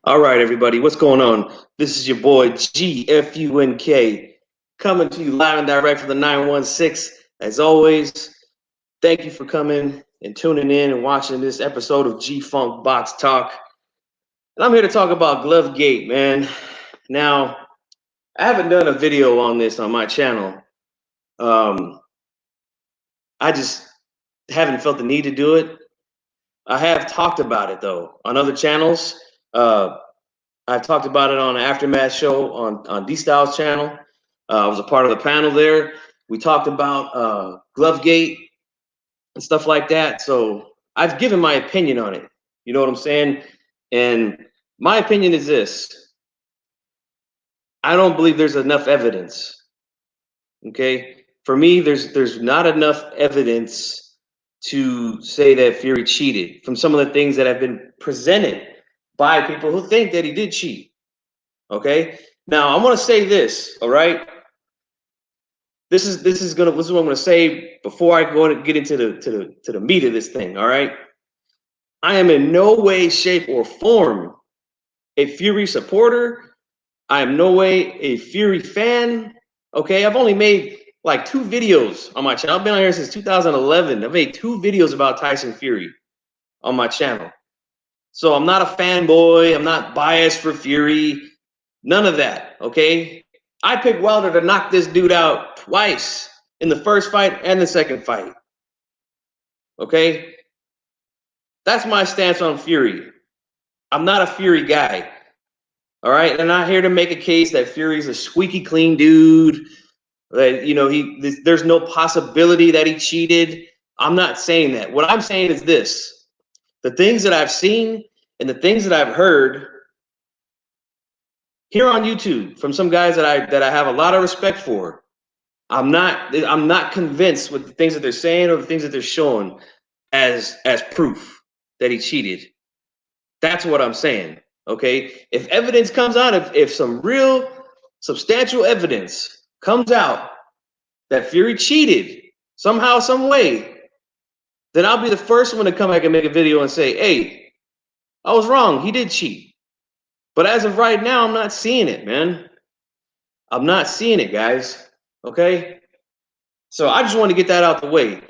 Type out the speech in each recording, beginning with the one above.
All right, everybody, what's going on? This is your boy GFUNK coming to you live and direct from the 916. As always, thank you for coming and tuning in and watching this episode of G Funk Box Talk. And I'm here to talk about Glovegate, man. Now, I haven't done a video on this on my channel. I just haven't felt the need to do it. I have talked about it though on other channels. I've talked about it on an Aftermath show on D Styles' channel. I was a part of the panel there. We talked about Glovegate and stuff like that. So I've given my opinion on it. You know what I'm saying? And my opinion is this. I don't believe there's enough evidence. Okay? For me, there's not enough evidence to say that Fury cheated from some of the things that have been presented by people who think that he did cheat. Okay. Now I want to say this. All right. This is what I'm going to say before I go and get into the meat of this thing. All right. I am in no way, shape, or form a Fury supporter. I am no way a Fury fan. Okay. I've only made like 2 videos on my channel. I've been on here since 2011. I've made 2 videos about Tyson Fury on my channel. So I'm not a fanboy. I'm not biased for Fury. None of that, okay? I picked Wilder to knock this dude out twice in the first fight and the second fight, okay? That's my stance on Fury. I'm not a Fury guy, all right? And I'm not here to make a case that Fury's a squeaky clean dude, that, you know, there's no possibility that he cheated. I'm not saying that. What I'm saying is this. The things that I've seen and the things that I've heard here on YouTube from some guys that I have a lot of respect for, I'm not convinced with the things that they're saying or the things that they're showing as proof that he cheated. That's what I'm saying. Okay. If evidence comes out, if some real substantial evidence comes out that Fury cheated somehow, some way, then I'll be the first one to come back and make a video and say, hey, I was wrong. He did cheat. But as of right now, I'm not seeing it, man. I'm not seeing it, guys. Okay? So I just want to get that out the way.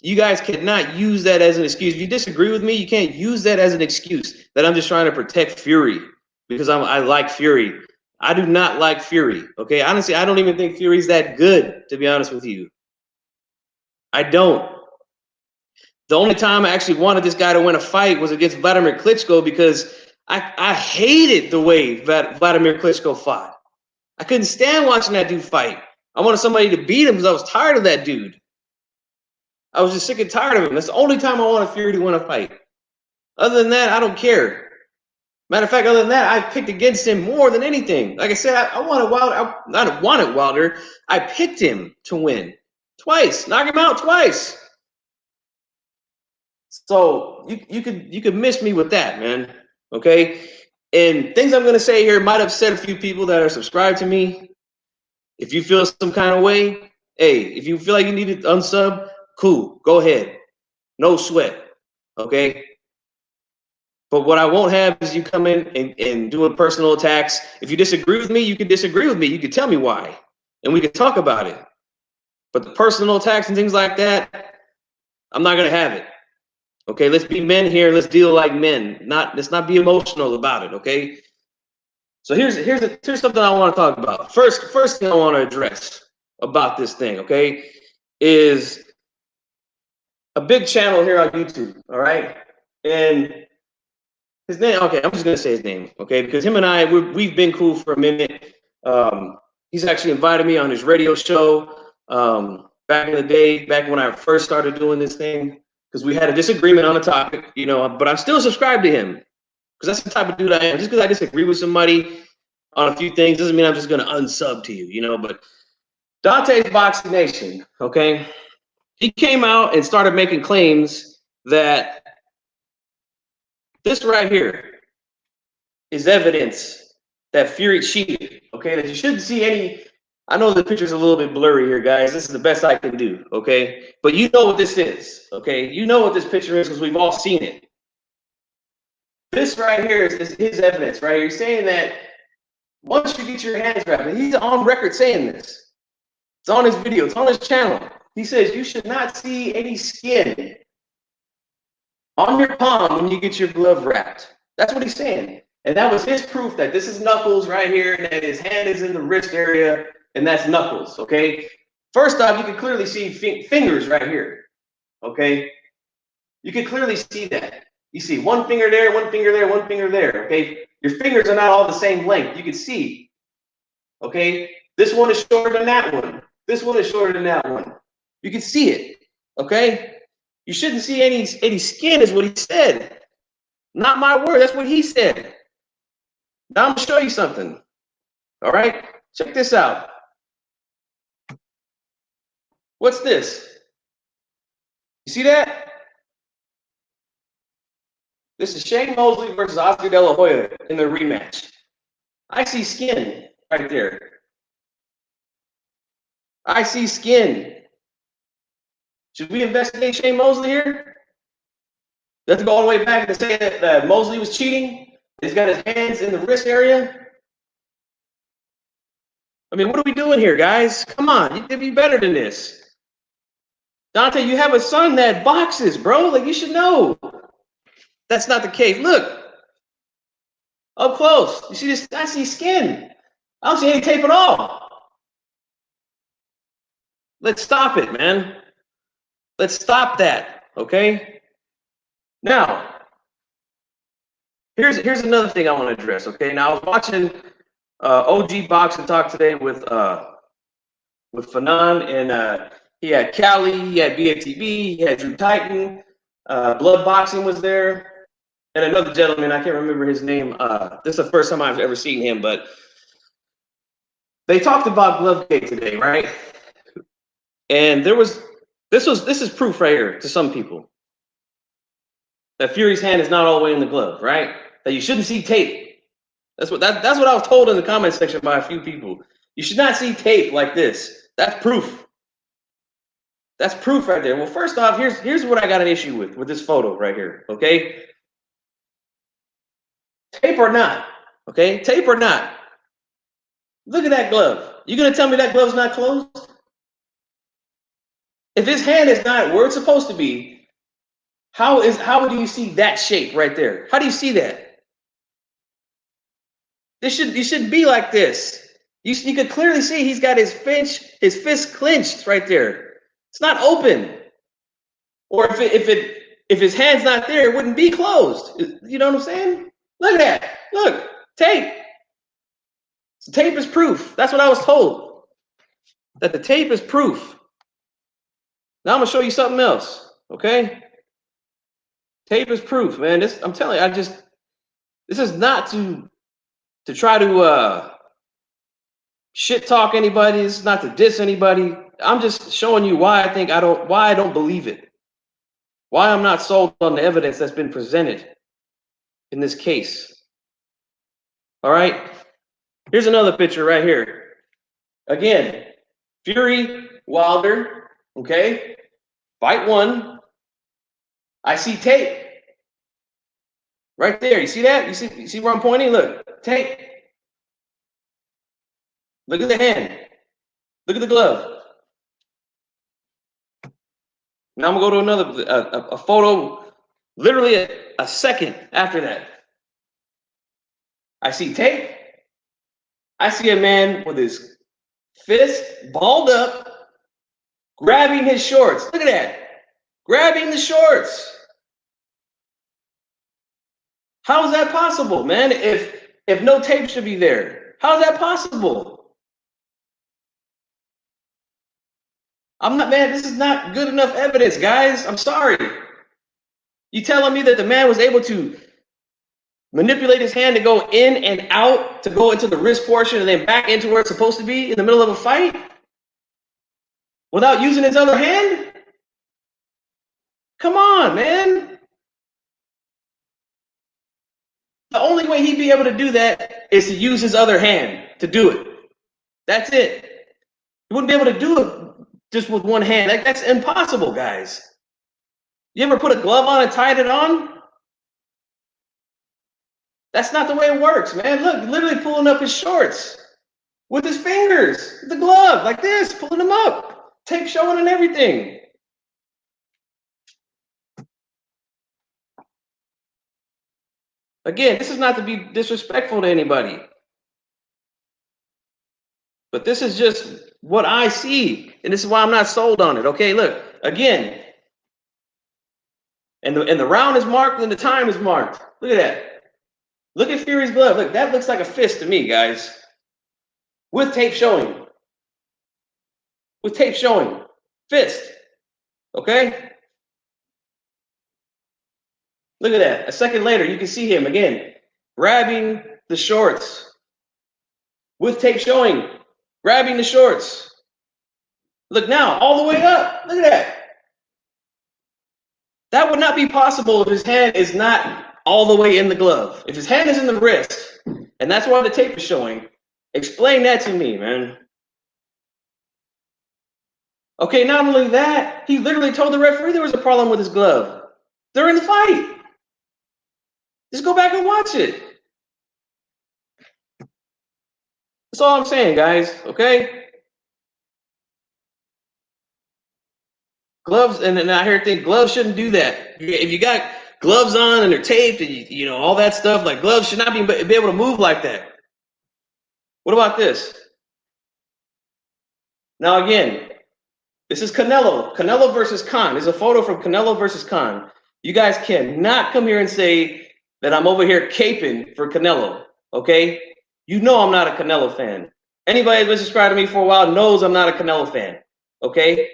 You guys cannot use that as an excuse. If you disagree with me, you can't use that as an excuse that I'm just trying to protect Fury because I like Fury. I do not like Fury. Okay? Honestly, I don't even think Fury's that good, to be honest with you. I don't. The only time I actually wanted this guy to win a fight was against Vladimir Klitschko because I hated the way Vladimir Klitschko fought. I couldn't stand watching that dude fight. I wanted somebody to beat him because I was tired of that dude. I was just sick and tired of him. That's the only time I wanted Fury to win a fight. Other than that, I don't care. Matter of fact, other than that, I picked against him more than anything. Like I said, I wanted Wilder. I wanted Wilder. I picked him to win twice, knock him out twice. So you could miss me with that, man. Okay? And things I'm going to say here might upset a few people that are subscribed to me. If you feel some kind of way, hey, if you feel like you need to unsub, cool, go ahead. No sweat. Okay? But what I won't have is you come in and doing personal attacks. If you disagree with me, you can disagree with me. You can tell me why. And we can talk about it. But the personal attacks and things like that, I'm not going to have it. Okay, let's be men here. Let's deal like men. Let's not be emotional about it. Okay. So here's something I want to talk about. First thing I want to address about this thing, okay, is a big channel here on YouTube. All right, and his name. Okay, I'm just gonna say his name. Okay, because him and I we've been cool for a minute. He's actually invited me on his radio show back in the day, back when I first started doing this thing. Because we had a disagreement on the topic, you know, but I'm still subscribed to him because that's the type of dude I am. Just because I disagree with somebody on a few things doesn't mean I'm just going to unsub to you, you know. But Dante's Boxing Nation, okay, he came out and started making claims that this right here is evidence that Fury cheated, okay, that you shouldn't see any. I know the picture's a little bit blurry here, guys. This is the best I can do, okay? But you know what this is, okay? You know what this picture is because we've all seen it. This right here is his evidence, right? He's saying that once you get your hands wrapped, and he's on record saying this. It's on his video. It's on his channel. He says you should not see any skin on your palm when you get your glove wrapped. That's what he's saying. And that was his proof that this is Knuckles right here, and that his hand is in the wrist area, and that's Knuckles, okay? First off, you can clearly see fingers right here, okay? You can clearly see that. You see one finger there, one finger there, one finger there, okay? Your fingers are not all the same length. You can see, okay? This one is shorter than that one. This one is shorter than that one. You can see it, okay? You shouldn't see any skin is what he said. Not my word, that's what he said. Now I'm gonna show you something, all right? Check this out. What's this? You see that? This is Shane Mosley versus Oscar De La Hoya in the rematch. I see skin right there. I see skin. Should we investigate Shane Mosley here? Let's go all the way back to say that Mosley was cheating. He's got his hands in the wrist area. I mean, what are we doing here, guys? Come on, you can be better than this. Dante, you have a son that boxes, bro. Like, you should know. That's not the case. Look, up close. You see this? I see skin. I don't see any tape at all. Let's stop it, man. Let's stop that, okay? Now, here's another thing I want to address, okay? Now, I was watching OG Boxing Talk today with Fanon, and he had Cali, he had BATB, he had Drew Titan, Blood Boxing was there, and another gentleman, I can't remember his name. This is the first time I've ever seen him, but they talked about Glovegate today, right? And this is proof right here to some people that Fury's hand is not all the way in the glove, right? That you shouldn't see tape. That's what I was told in the comment section by a few people. You should not see tape like this. That's proof. That's proof right there. Well, first off, here's what I got an issue with this photo right here, okay? Tape or not, okay? Tape or not. Look at that glove. You gonna tell me that glove's not closed? If his hand is not where it's supposed to be, how do you see that shape right there? How do you see that? It shouldn't be like this. You could clearly see he's got his fist clenched right there. It's not open. Or if his hand's not there, it wouldn't be closed. You know what I'm saying? Look at that. Look, tape. So tape is proof. That's what I was told. That the tape is proof. Now I'm gonna show you something else. Okay? Tape is proof, man. I'm telling you, this is not to try to shit talk anybody. This is not to diss anybody. I'm just showing you why I don't believe it. Why I'm not sold on the evidence that's been presented in this case. All right? Here's another picture right here. Again, Fury, Wilder, okay? Fight one. I see tape. Right there. You see that? You see where I'm pointing? Look, tape. Look at the hand. Look at the glove. Now I'm gonna go to a photo, literally a second after that. I see tape. I see a man with his fist balled up, grabbing his shorts. Look at that. Grabbing the shorts. How is that possible, man? If no tape should be there, how is that possible? This is not good enough evidence, guys. I'm sorry. You telling me that the man was able to manipulate his hand to go in and out, to go into the wrist portion and then back into where it's supposed to be in the middle of a fight without using his other hand? Come on, man. The only way he'd be able to do that is to use his other hand to do it. That's it. He wouldn't be able to do it just with one hand. That's impossible, guys. You ever put a glove on and tied it on? That's not the way it works, man. Look, literally pulling up his shorts with his fingers, the glove, like this, pulling them up, tape showing and everything. Again, this is not to be disrespectful to anybody, but this is just what I see, and this is why I'm not sold on it. Okay, look, again, and the round is marked and the time is marked. Look at that. Look at Fury's glove. Look, that looks like a fist to me, guys. With tape showing. With tape showing. Fist. Okay? Look at that. A second later, you can see him again grabbing the shorts. With tape showing. Grabbing the shorts. Look now, all the way up. Look at that. That would not be possible if his hand is not all the way in the glove. If his hand is in the wrist, and that's why the tape is showing, explain that to me, man. Okay, not only that, he literally told the referee there was a problem with his glove during the fight. Just go back and watch it. That's all I'm saying, guys, okay? Gloves, and I hear think gloves shouldn't do that. If you got gloves on and they're taped and you know all that stuff, like gloves should not be able to move like that. What about this? Now again, this is Canelo. Canelo versus Khan. There's a photo from Canelo versus Khan. You guys cannot come here and say that I'm over here caping for Canelo, okay? You know I'm not a Canelo fan. Anybody that's been subscribed to me for a while knows I'm not a Canelo fan, okay?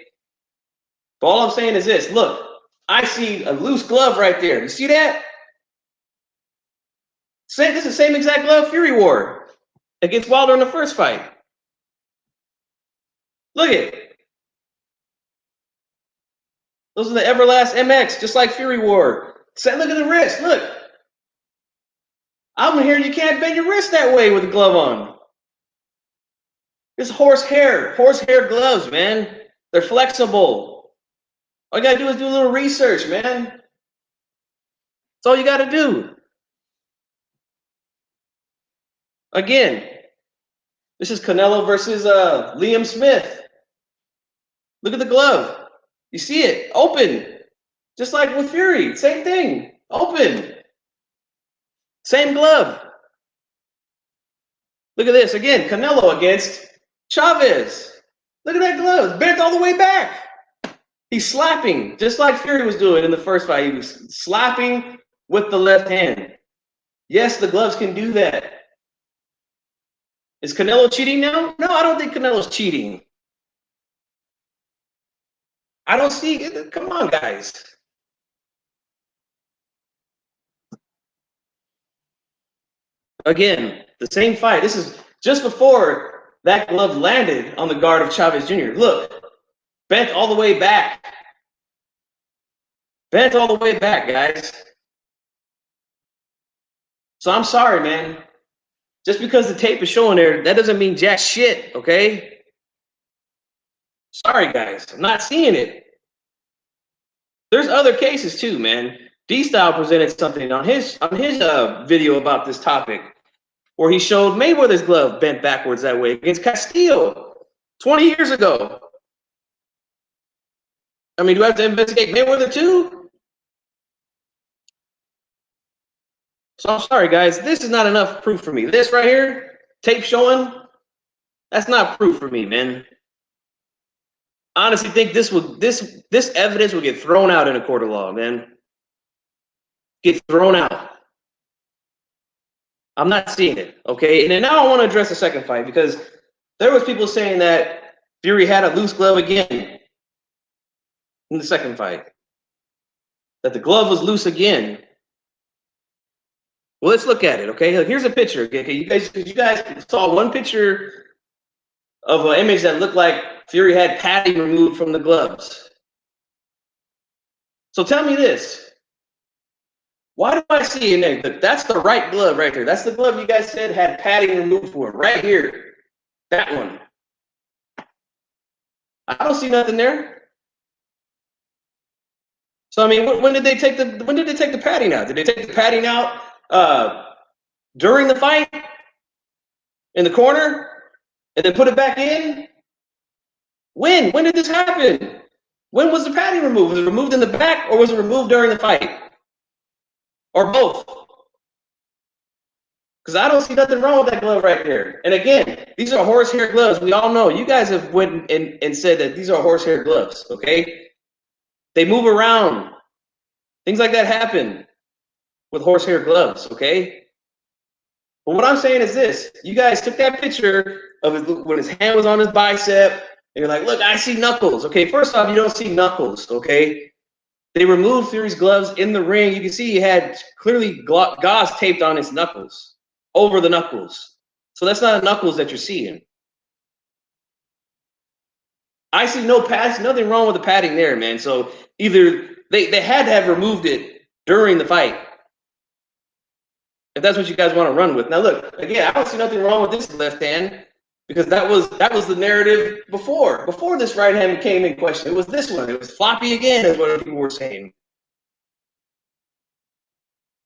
But all I'm saying is this. Look, I see a loose glove right there. You see that? This is the same exact glove Fury wore against Wilder in the first fight. Look at it. Those are the Everlast MX, just like Fury wore. Look at the wrist. Look. I'm hearing you can't bend your wrist that way with a glove on. It's horsehair gloves, man. They're flexible. All you gotta do is do a little research, man. That's all you gotta do. Again, this is Canelo versus Liam Smith. Look at the glove. You see it, open. Just like with Fury, same thing, open. Same glove. Look at this, again, Canelo against Chavez. Look at that glove, it's bent all the way back. He's slapping, just like Fury was doing in the first fight. He was slapping with the left hand. Yes, the gloves can do that. Is Canelo cheating now? No, I don't think Canelo's cheating. I don't see it. Come on, guys. Again, the same fight. This is just before that glove landed on the guard of Chavez Jr. Look, bent all the way back. Bent all the way back, guys. So I'm sorry, man. Just because the tape is showing there, that doesn't mean jack shit, okay? Sorry, guys. I'm not seeing it. There's other cases too, man. D-Style presented something on his video about this topic where he showed Mayweather's glove bent backwards that way against Castillo 20 years ago. I mean, do I have to investigate Mayweather too? So I'm sorry, guys. This is not enough proof for me. This right here, tape showing, that's not proof for me, man. I honestly think this evidence will get thrown out in a court of law, man. Get thrown out. I'm not seeing it, okay? And then now I want to address the second fight because there was people saying that Fury had a loose glove again in the second fight. That the glove was loose again. Well, let's look at it, okay? Here's a picture. Okay, you guys saw one picture of an image that looked like Fury had padding removed from the gloves. So tell me this. Why do I see in there? That's the right glove right there. That's the glove you guys said had padding removed for it. Right here. That one. I don't see nothing there. So I mean, when did they take the padding out? Did they take the padding out during the fight in the corner and then put it back in? When? When did this happen? When was the padding removed? Was it removed in the back or was it removed during the fight? Or both? Because I don't see nothing wrong with that glove right there. And again, these are horsehair gloves. We all know. You guys have went and said that these are horsehair gloves, okay? They move around. Things like that happen with horsehair gloves, okay? But what I'm saying is this. You guys took that picture of his, when his hand was on his bicep, and you're like, look, I see knuckles. Okay, first off, you don't see knuckles, okay? They removed Fury's gloves in the ring. You can see he had clearly gauze taped on his knuckles, over the knuckles. So that's not knuckles that you're seeing. I see no pads, nothing wrong with the padding there, man. So either they had to have removed it during the fight, if that's what you guys want to run with. Now look, again, I don't see nothing wrong with this left hand because that was the narrative before this right hand came in question. It was this one. It was floppy again, is what people were saying.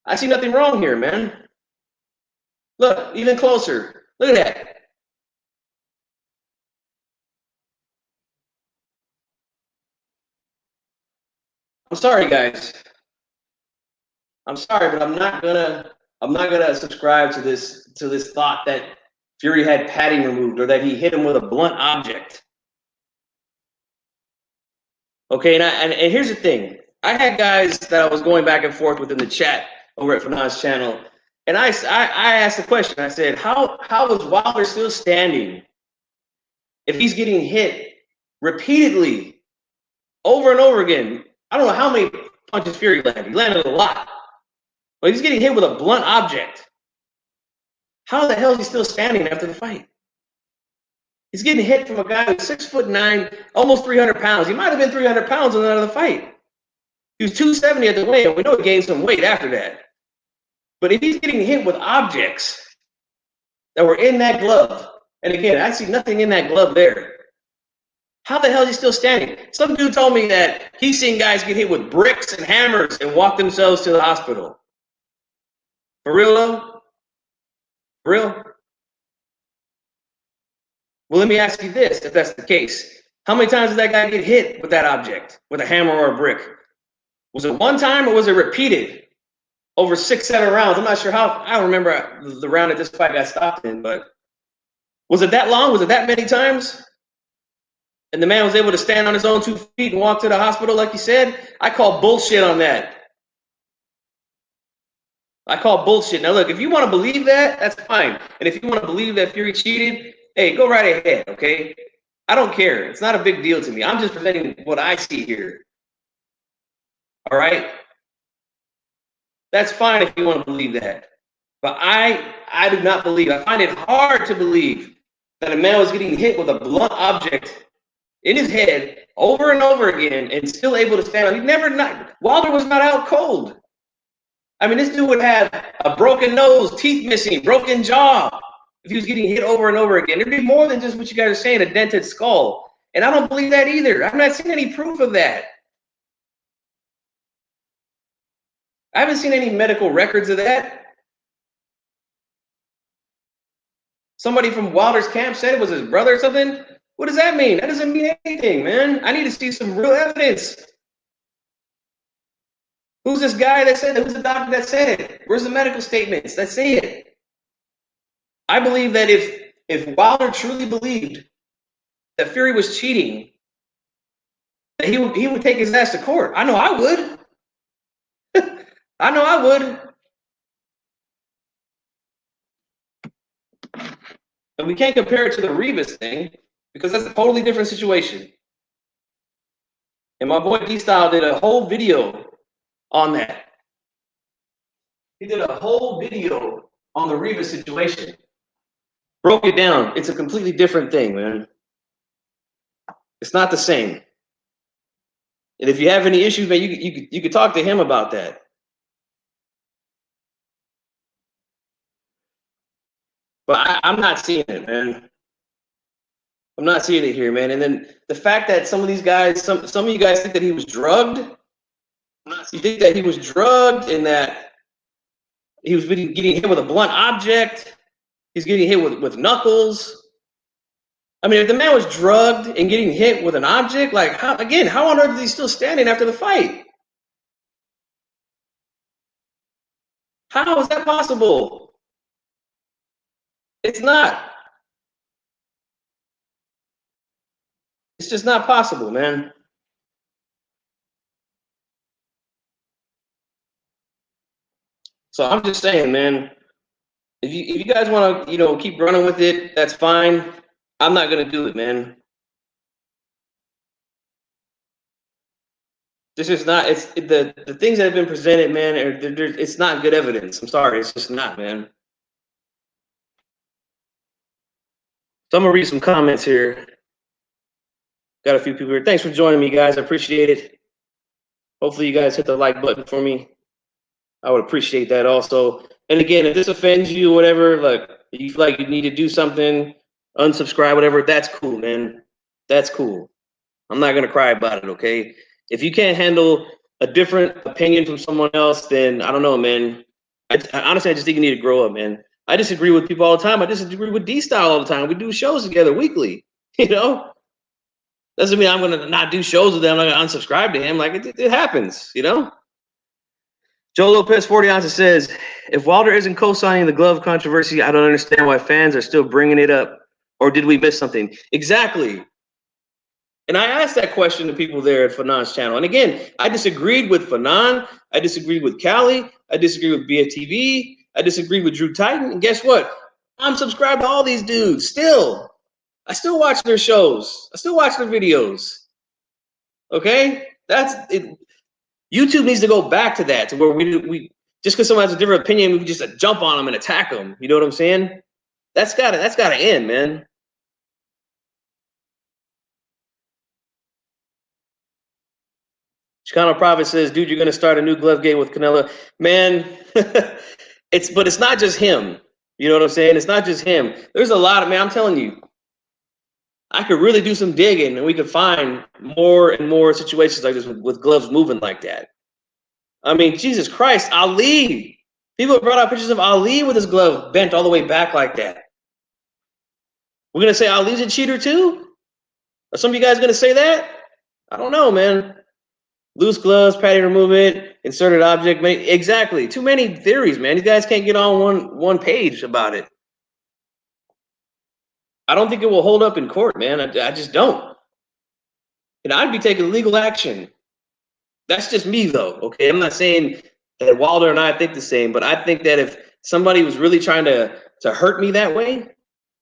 I see nothing wrong here, man. Look, even closer. Look at that. I'm sorry, guys. I'm sorry, but I'm not gonna subscribe to this thought that Fury had padding removed or that he hit him with a blunt object. Okay, and here's the thing. I had guys that I was going back and forth with in the chat over at Fanaz's channel, and I asked the question. I said, how is Wilder still standing if he's getting hit repeatedly over and over again? I don't know how many punches Fury landed. He landed a lot. But he's getting hit with a blunt object. How the hell is he still standing after the fight? He's getting hit from a guy who's 6'9", almost 300 pounds. He might have been 300 pounds in another fight. He was 270 at the weight, and we know he gained some weight after that. But if he's getting hit with objects that were in that glove, and again, I see nothing in that glove there, how the hell is he still standing? Some dude told me that he's seen guys get hit with bricks and hammers and walk themselves to the hospital. For real, though? For real? Well, let me ask you this, if that's the case. How many times did that guy get hit with that object, with a hammer or a brick? Was it one time or was it repeated over 6-7 rounds? I'm not sure how. I don't remember the round that this fight got stopped in, but was it that long? Was it that many times? And the man was able to stand on his own 2 feet and walk to the hospital like he said? I call bullshit on that. I call bullshit. Now, look, if you want to believe that, that's fine. And if you want to believe that Fury cheated, hey, go right ahead, okay? I don't care. It's not a big deal to me. I'm just presenting what I see here. All right? That's fine if you want to believe that. But I do not believe. I find it hard to believe that a man was getting hit with a blunt object in his head over and over again and still able to stand up. Wilder was not out cold. I mean, this dude would have a broken nose, teeth missing, broken jaw if he was getting hit over and over again. There'd be more than just what you guys are saying, a dented skull. And I don't believe that either. I've not seen any proof of that. I haven't seen any medical records of that. Somebody from Wilder's camp said it was his brother or something. What does that mean? That doesn't mean anything, man. I need to see some real evidence. Who's this guy that said it? Who's the doctor that said it? Where's the medical statements that say it? I believe that if Wilder truly believed that Fury was cheating, that he would take his ass to court. I know I would. I know I would. And we can't compare it to the Rivas thing because that's a totally different situation. And my boy D-Style did a whole video on that. He did a whole video on the Rivas situation. Broke it down. It's a completely different thing, man. It's not the same. And if you have any issues, man, you could talk to him about that. But I'm not seeing it, man. I'm not seeing it here, man. And then the fact that some of these guys, some of you guys think that he was drugged. You think that he was drugged and that He was getting hit with a blunt object. He's getting hit with knuckles. I mean, if the man was drugged and getting hit with an object, like how on earth is he still standing after the fight? How is that possible? It's not. It's just not possible, man. So I'm just saying, man, if you guys want to, keep running with it, that's fine. I'm not gonna do it, man. This is not. The things that have been presented, man. It's not good evidence. I'm sorry, it's just not, man. So I'm gonna read some comments here. Got a few people here. Thanks for joining me, guys. I appreciate it. Hopefully, you guys hit the like button for me. I would appreciate that also. And again, if this offends you, whatever, like you feel like you need to do something, unsubscribe, whatever, that's cool, man. That's cool. I'm not gonna cry about it, okay? If you can't handle a different opinion from someone else, then I don't know, man. Honestly, I just think you need to grow up, man. I disagree with people all the time. I disagree with D-Style all the time. We do shows together weekly, Doesn't mean I'm gonna not do shows with him. I'm not gonna unsubscribe to him. Like it happens, Joe Lopez 40 ounces says, if Wilder isn't co-signing the glove controversy, I don't understand why fans are still bringing it up. Or did we miss something? Exactly. And I asked that question to people there at Fanon's channel. And again, I disagreed with Fanon. I disagreed with Callie. I disagreed with BFTV. I disagreed with Drew Titan. And guess what? I'm subscribed to all these dudes still. I still watch their shows. I still watch their videos. Okay? That's it. YouTube needs to go back to that, to where we just because someone has a different opinion, we can just jump on them and attack them. You know what I'm saying? That's gotta end, man. Chicano Prophet says, dude, you're gonna start a new glove game with Canelo. Man, but it's not just him. You know what I'm saying? It's not just him. There's a lot of, man, I'm telling you, I could really do some digging and we could find more and more situations like this with gloves moving like that. I mean, Jesus Christ, Ali. People have brought out pictures of Ali with his glove bent all the way back like that. We're going to say Ali's a cheater too? Are some of you guys going to say that? I don't know, man. Loose gloves, padding removement, inserted object. Exactly. Too many theories, man. These guys can't get on one page about it. I don't think it will hold up in court, man. I just don't. And I'd be taking legal action. That's just me, though, okay? I'm not saying that Wilder and I think the same, but I think that if somebody was really trying to hurt me that way,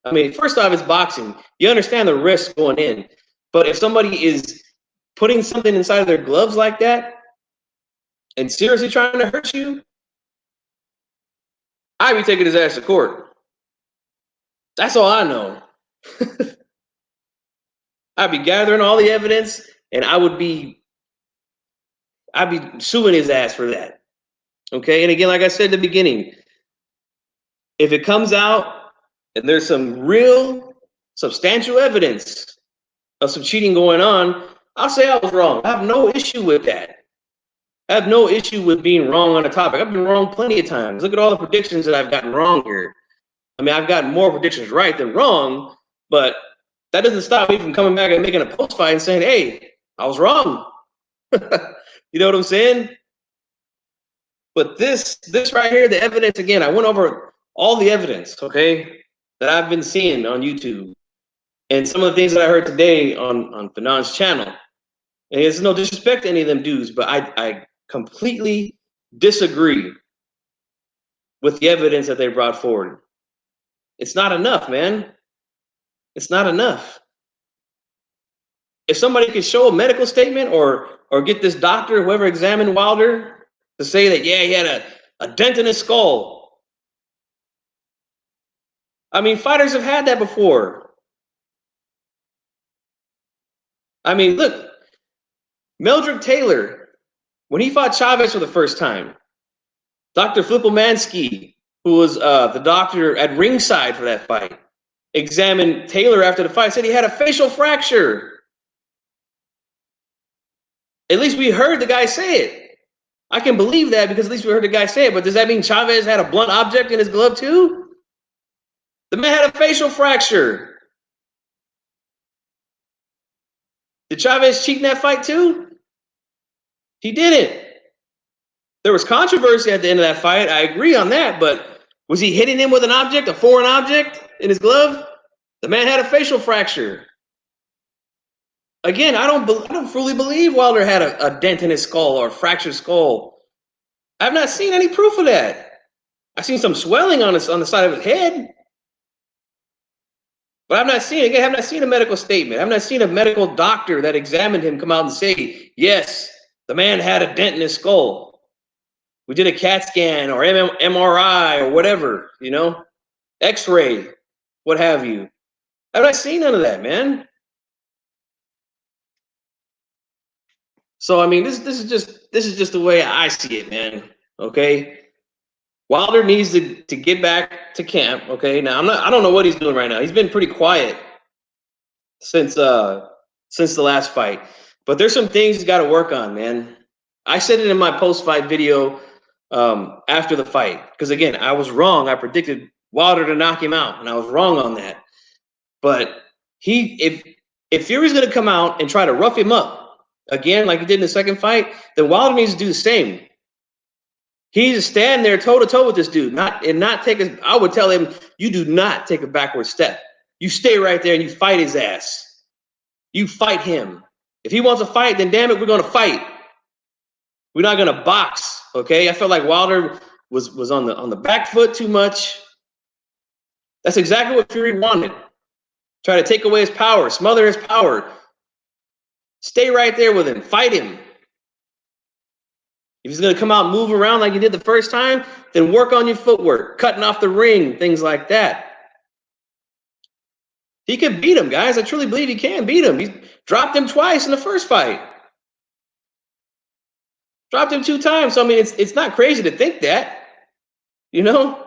I mean, first off, it's boxing. You understand the risk going in. But if somebody is putting something inside of their gloves like that and seriously trying to hurt you, I'd be taking his ass to court. That's all I know. I'd be gathering all the evidence, and I'd be suing his ass for that. Okay, and again, like I said at the beginning, if it comes out and there's some real substantial evidence of some cheating going on, I'll say I was wrong. I have no issue with that. I have no issue with being wrong on a topic. I've been wrong plenty of times. Look at all the predictions that I've gotten wrong here. I mean, I've gotten more predictions right than wrong, but that doesn't stop me from coming back and making a post fight and saying, hey, I was wrong. You know what I'm saying? But this right here, the evidence, again, I went over all the evidence, okay, that I've been seeing on YouTube. And some of the things that I heard today on Fanon's channel. And it's no disrespect to any of them dudes, but I completely disagree with the evidence that they brought forward. It's not enough, man. It's not enough. If somebody could show a medical statement or get this doctor, whoever examined Wilder, to say that, yeah, he had a dent in his skull. I mean, fighters have had that before. I mean, look, Meldrick Taylor, when he fought Chavez for the first time, Dr. Flipomansky, who was the doctor at ringside for that fight, examined Taylor after the fight, said he had a facial fracture. At least we heard the guy say it. I can believe that because at least we heard the guy say it. But does that mean Chavez had a blunt object in his glove too? The man had a facial fracture. Did Chavez cheat in that fight too? He didn't. There was controversy at the end of that fight. I agree on that, but was he hitting him with an object, a foreign object in his glove? The man had a facial fracture. Again, I don't fully believe Wilder had a dent in his skull or a fractured skull. I've not seen any proof of that. I've seen some swelling on the side of his head. But I've not seen a medical statement. I've not seen a medical doctor that examined him come out and say, yes, the man had a dent in his skull. We did a CAT scan or MRI or whatever, you know, X-ray, what have you. I've not seen none of that, man. So I mean, this is just the way I see it, man. Okay. Wilder needs to get back to camp. Okay. Now I don't know what he's doing right now. He's been pretty quiet since the last fight. But there's some things he's got to work on, man. I said it in my post-fight video after the fight. Because again, I was wrong. I predicted Wilder to knock him out, and I was wrong on that. But if Fury's gonna come out and try to rough him up again, like he did in the second fight, then Wilder needs to do the same. He needs to stand there toe to toe with this dude, not take a. I would tell him, you do not take a backward step. You stay right there and you fight his ass. You fight him. If he wants to fight, then damn it, we're gonna fight. We're not gonna box, okay? I felt like Wilder was on the back foot too much. That's exactly what Fury wanted. Try to take away his power, smother his power. Stay right there with him. Fight him. If he's going to come out and move around like he did the first time, then work on your footwork, cutting off the ring, things like that. He can beat him, guys. I truly believe he can beat him. He dropped him twice in the first fight. Dropped him 2 times. So, I mean, it's not crazy to think that, you know?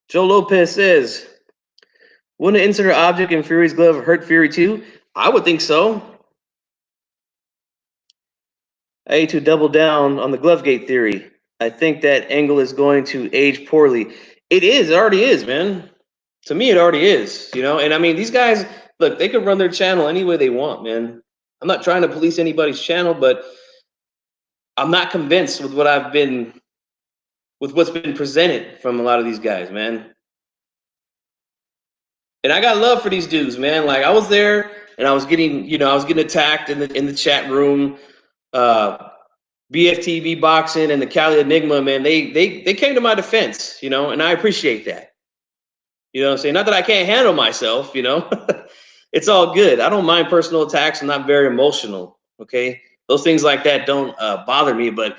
Joe Lopez says, wouldn't an insert object in Fury's glove hurt Fury too? I would think so. I need to double down on the Glovegate theory. I think that angle is going to age poorly. It is. It already is, man. To me, it already is, you know? And I mean, these guys, look, they could run their channel any way they want, man. I'm not trying to police anybody's channel, but I'm not convinced with what's been presented from a lot of these guys, man. And I got love for these dudes, man. Like, I was there and I was getting attacked in the chat room. BFTV Boxing and the Cali Enigma, man, they came to my defense, you know, and I appreciate that. You know what I'm saying? Not that I can't handle myself, you know. It's all good. I don't mind personal attacks. I'm not very emotional, okay? Those things like that don't bother me, but,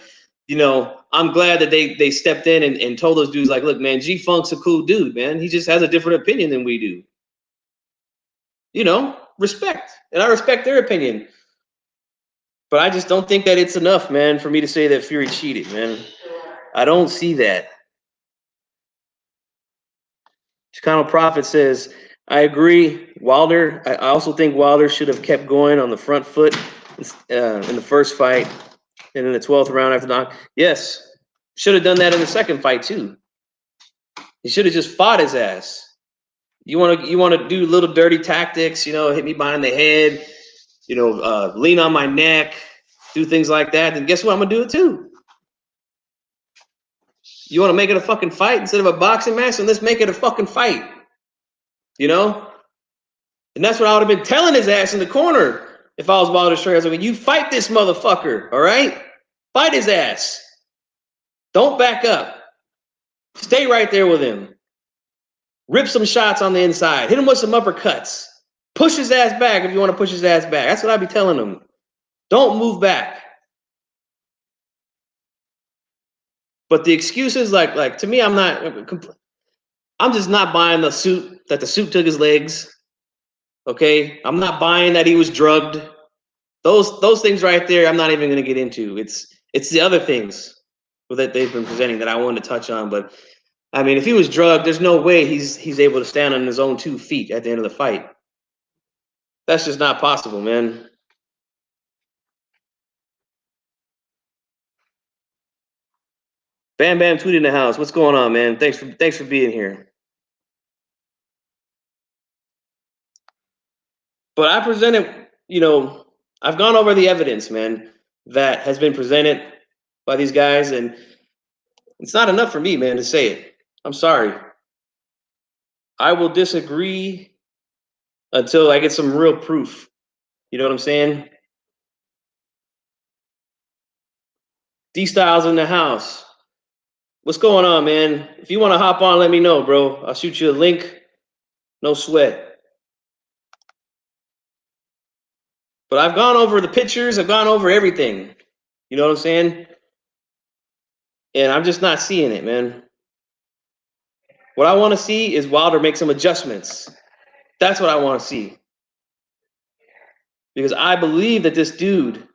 you know, I'm glad that they stepped in and told those dudes, like, look, man, G-Funk's a cool dude, man. He just has a different opinion than we do. You know, respect. And I respect their opinion. But I just don't think that it's enough, man, for me to say that Fury cheated, man. I don't see that. Chicano Prophet says, I agree, Wilder. I also think Wilder should have kept going on the front foot in the first fight and in the 12th round after knock. Yes, should have done that in the second fight too. He should have just fought his ass. You want to do little dirty tactics, you know, hit me behind the head, you know, lean on my neck, do things like that, then guess what? I'm going to do it too. You want to make it a fucking fight instead of a boxing match? Then let's make it a fucking fight. You know? And that's what I would have been telling his ass in the corner if I was Wilder Strike. I was like, you fight this motherfucker, all right? Fight his ass. Don't back up. Stay right there with him. Rip some shots on the inside. Hit him with some uppercuts. Push his ass back if you want to push his ass back. That's what I'd be telling him. Don't move back. But the excuses, like to me, I'm just not buying the suit, that the suit took his legs. Okay? I'm not buying that he was drugged. Those things right there, I'm not even going to get into. It's the other things that they've been presenting that I wanted to touch on. But I mean, if he was drugged, there's no way he's able to stand on his own 2 feet at the end of the fight. That's just not possible, man. Bam Bam tweet in the house. What's going on, man? Thanks for being here. But I presented, I've gone over the evidence, man, that has been presented by these guys, and it's not enough for me, man, to say it. I'm sorry. I will disagree until I get some real proof. You know what I'm saying? D Styles in the house. What's going on, man? If you want to hop on, let me know, bro. I'll shoot you a link. No sweat. But I've gone over the pictures. I've gone over everything. You know what I'm saying? And I'm just not seeing it, man. What I want to see is Wilder make some adjustments. That's what I want to see. Because I believe that this dude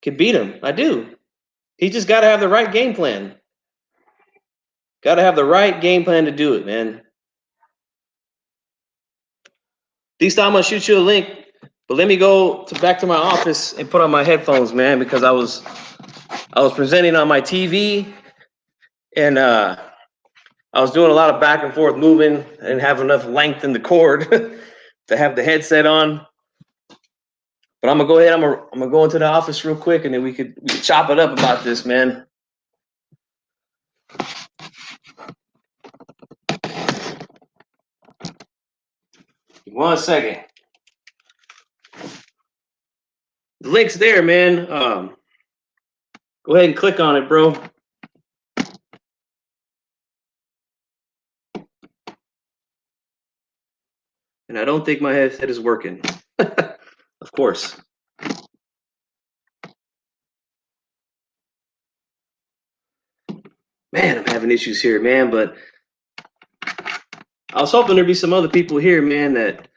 can beat him. I do. He just got to have the right game plan. Got to have the right game plan to do it, man. D-Style, I'm going to shoot you a link. But let me go back to my office and put on my headphones, man, because I was presenting on my TV, and I was doing a lot of back and forth moving. I didn't have enough length in the cord to have the headset on. But I'm gonna go ahead. I'm gonna go into the office real quick, and then we could chop it up about this, man. One second. The link's there, man. Go ahead and click on it, bro. And I don't think my headset is working. Of course. Man, I'm having issues here, man. But I was hoping there'd be some other people here, man, that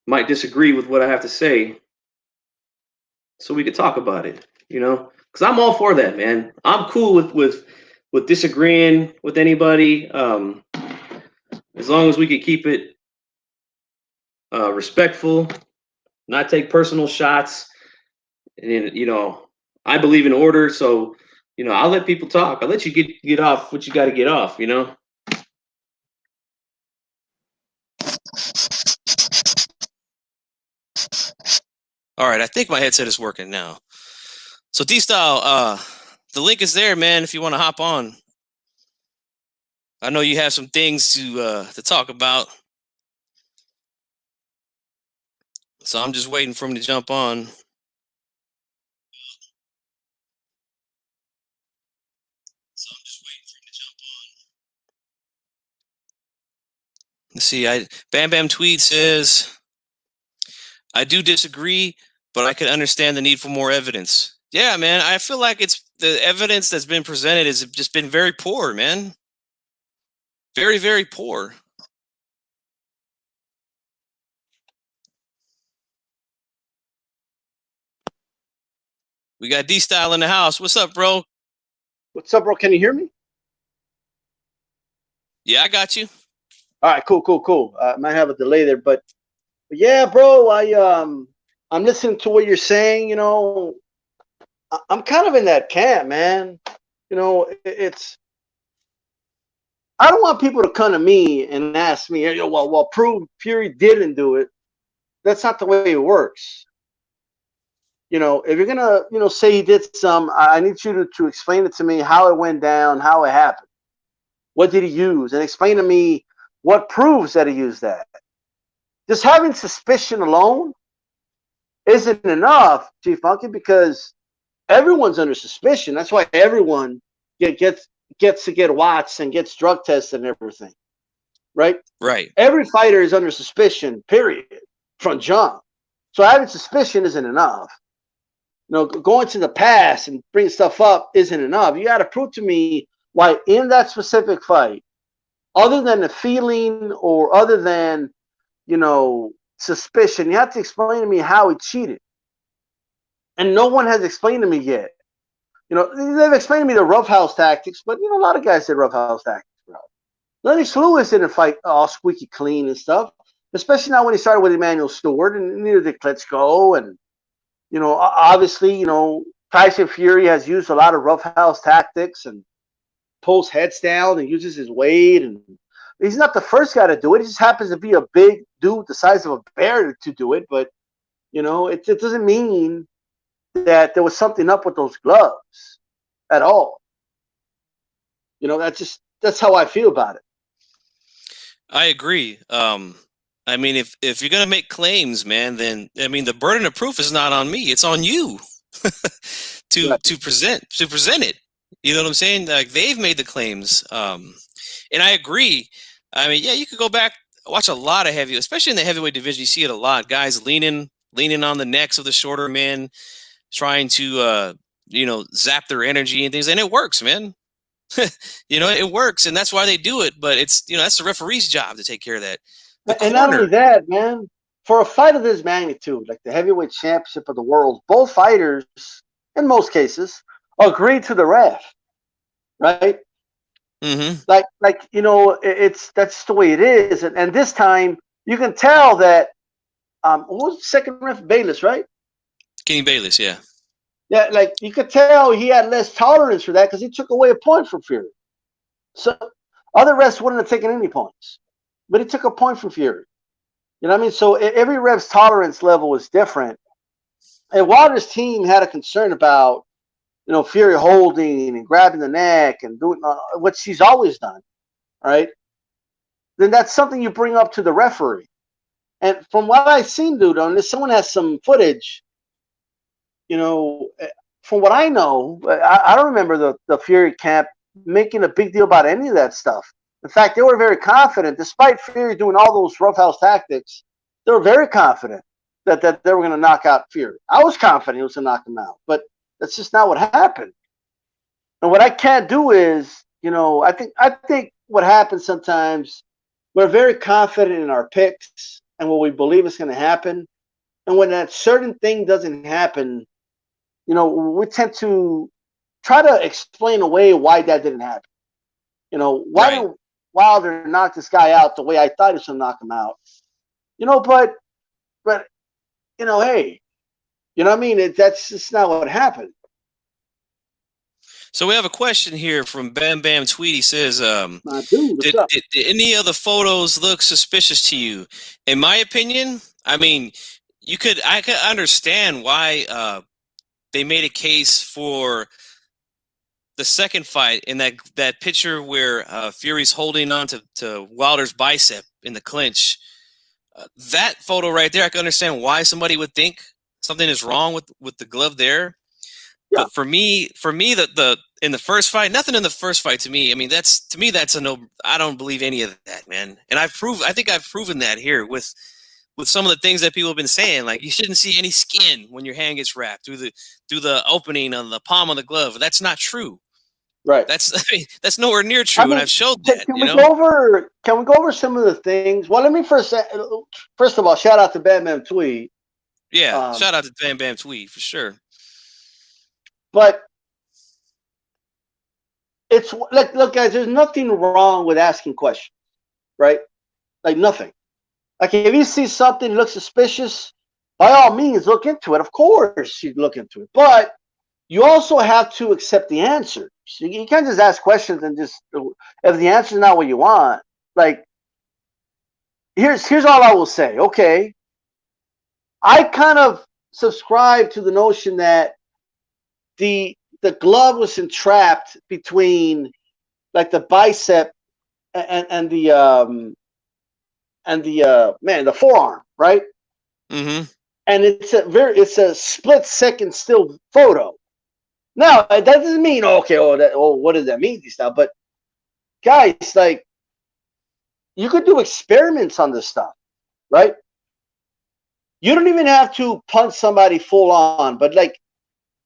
might disagree with what I have to say, so we could talk about it, because I'm all for that, man. I'm cool with disagreeing with anybody, as long as we could keep it respectful, not take personal shots. And I believe in order, so I'll let people talk. I'll let you get off what you got to get off. All right, I think my headset is working now. So D-Style, the link is there, man, if you want to hop on. I know you have some things to talk about. So I'm just waiting for him to jump on. Let's see. Bam Bam tweet says, I do disagree, but I can understand the need for more evidence. Yeah, man. I feel like the evidence that's been presented has just been very poor, man. Very, very poor. We got D-Style in the house. What's up, bro? What's up, bro? Can you hear me? Yeah, I got you. All right, cool. I might have a delay there, but yeah, bro. I'm listening to what you're saying. I'm kind of in that camp, man. It's. I don't want people to come to me and ask me, well, prove Fury didn't do it. That's not the way it works. If you're gonna, say he did some, I need you to explain it to me how it went down, how it happened. What did he use? And explain to me what proves that he used that. Just having suspicion alone isn't enough, Chief Funky, because everyone's under suspicion. That's why everyone gets to get watched and gets drug tested and everything. Right? Right. Every fighter is under suspicion, period, from jump. So having suspicion isn't enough. Going to the past and bringing stuff up isn't enough. You got to prove to me why in that specific fight, other than the feeling or other than, suspicion, you have to explain to me how he cheated. And no one has explained to me yet. They've explained to me the roughhouse tactics, but, a lot of guys did roughhouse tactics, bro. Lennox Lewis didn't fight all squeaky clean and stuff, especially not when he started with Emmanuel Stewart, and neither did Klitschko. And, obviously, Tyson Fury has used a lot of roughhouse tactics and pulls heads down and uses his weight, and he's not the first guy to do it. He just happens to be a big dude the size of a bear to do it. But it doesn't mean that there was something up with those gloves at all. That's how I feel about it. I agree. I mean, if you're gonna make claims, man, then I mean the burden of proof is not on me; it's on you to present it. You know what I'm saying? Like they've made the claims, and I agree. I mean, yeah, you could go back watch a lot of especially in the heavyweight division. You see it a lot. Guys leaning on the necks of the shorter men, trying to zap their energy and things, and it works, man. It works, and that's why they do it. But it's that's the referee's job to take care of that. And not only that, man, for a fight of this magnitude, like the heavyweight championship of the world, both fighters, in most cases, agree to the ref, right? Mm-hmm. That's the way it is. And this time, you can tell that. What was the second ref? Bayless, right? Kenny Bayless, yeah. Yeah, like you could tell he had less tolerance for that because he took away a point from Fury. So other refs wouldn't have taken any points, but he took a point from Fury. You know what I mean? So every ref's tolerance level is different. And Wilder's team had a concern about, Fury holding and grabbing the neck and doing what she's always done, right? Then that's something you bring up to the referee. And from what I've seen, dude, unless someone has some footage, from what I know, I don't remember the Fury camp making a big deal about any of that stuff. In fact, they were very confident, despite Fury doing all those roughhouse tactics, they were very confident that they were going to knock out Fury. I was confident he was going to knock him out, but that's just not what happened. And what I can't do is, I think what happens sometimes, we're very confident in our picks and what we believe is going to happen. And when that certain thing doesn't happen, we tend to try to explain away why that didn't happen. Why did Wilder knock this guy out the way I thought he was going to knock him out? But hey, you know what I mean? That's just not what happened. So we have a question here from Bam Bam Tweet. He says, did any of the photos look suspicious to you? In my opinion, I mean, I could understand why they made a case for the second fight in that picture where Fury's holding on to Wilder's bicep in the clinch. That photo right there, I can understand why somebody would think something is wrong with the glove there. Yeah. But for me, the in the first fight, nothing in the first fight to me. I mean, that's a no. I don't believe any of that, man. And I think I've proven that here with some of the things that people have been saying. Like you shouldn't see any skin when your hand gets wrapped through the opening on the palm of the glove. That's not true. Right. That's nowhere near true, and I've showed that. Can we go over some of the things? Well, let me first of all, shout out to Bam Bam Tweet. Yeah, shout out to Bam Bam Tweet for sure. But it's look, guys. There's nothing wrong with asking questions, right? Like nothing. Like if you see something that looks suspicious, by all means look into it. Of course, you look into it, but you also have to accept the answer. You can't just ask questions and just if the answer is not what you want. Like here's all I will say. Okay, I kind of subscribe to the notion that the glove was entrapped between like the bicep and the forearm, right? Mm-hmm. And it's a split second still photo. Now that doesn't mean what does that mean this stuff? But guys, like you could do experiments on this stuff, right? You don't even have to punch somebody full on, but like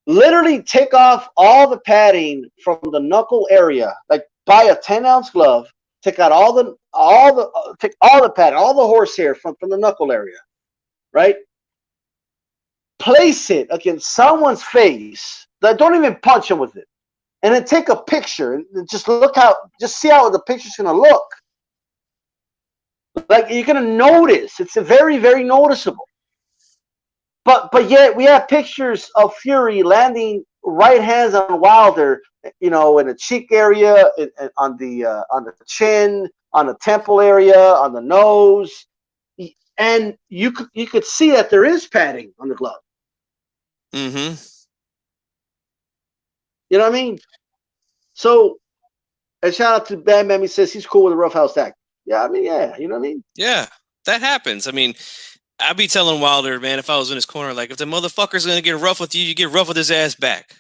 literally take off all the padding from the knuckle area, like buy a 10-ounce glove, take out take all the padding, all the horsehair from the knuckle area, right? Place it against someone's face. Don't even punch him with it, and then take a picture and just see how the picture's gonna look. Like you're gonna notice, it's a very, very noticeable. But yet we have pictures of Fury landing right hands on Wilder, you know, in the cheek area, on the chin, on the temple area, on the nose, and you could see that there is padding on the glove. Mm-hmm. You know what I mean? So, and shout out to Bam Bam. He says he's cool with a roughhouse tactic. Yeah, I mean, yeah, you know what I mean? Yeah, that happens. I mean, I'd be telling Wilder, man, if I was in his corner, like, if the motherfucker's gonna get rough with you, you get rough with his ass back.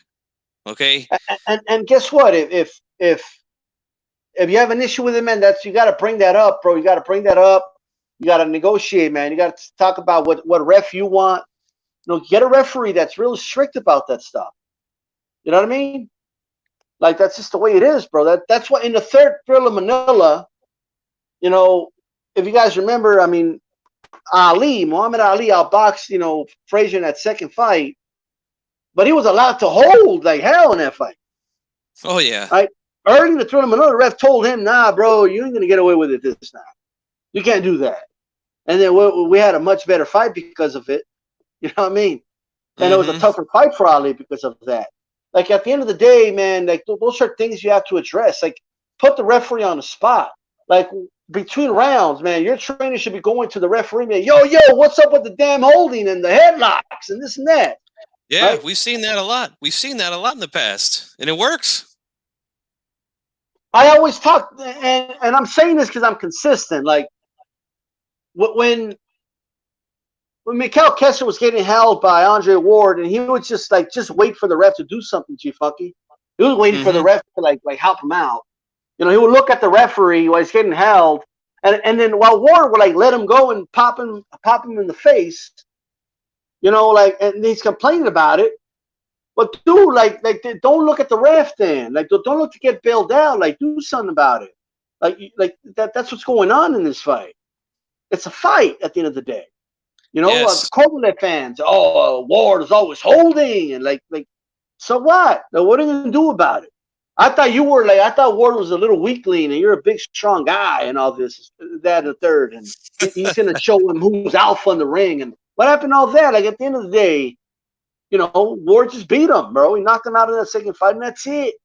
Okay? And guess what? If you have an issue with him, man, you got to bring that up, bro. You got to bring that up. You got to negotiate, man. You got to talk about what ref you want. You know, get a referee that's real strict about that stuff. You know what I mean? Like, that's just the way it is, bro. That's what in the third Thrilla Manila, you know, if you guys remember, I mean, Muhammad Ali outboxed, you know, Frazier in that second fight, but he was allowed to hold like hell in that fight. Oh yeah. Right? Early in the Thrilla Manila, the ref told him, "Nah, bro, you ain't gonna get away with it this time. You can't do that." And then we had a much better fight because of it. You know what I mean? And it was a tougher fight for Ali because of that. Like, at the end of the day, man, like, those are things you have to address. Like, put the referee on the spot. Like, between rounds, man, your trainer should be going to the referee, man, yo, what's up with the damn holding and the headlocks and this and that? Yeah, right? We've seen that a lot. We've seen that a lot in the past, and it works. I always talk, and I'm saying this because I'm consistent. Like, when Mikael Kessler was getting held by Andre Ward, and he would just wait for the ref to do something, G-Funky. He was waiting for the ref to like help him out. You know, he would look at the referee while he's getting held, and then while Ward would like let him go and pop him in the face, you know, like, and he's complaining about it. But dude, like don't look at the ref then. Like, don't look to get bailed out. Like, do something about it. Like that's what's going on in this fight. It's a fight at the end of the day. You know, Yes. Kovalev fans, Ward is always holding, and like, so what? Now, what are you gonna do about it? I thought Ward was a little weakling, and you're a big, strong guy, and all this, that, and the third, and he's gonna show him who's alpha in the ring, and what happened to all that? Like, at the end of the day, you know, Ward just beat him, bro. He knocked him out in that second fight, and that's it.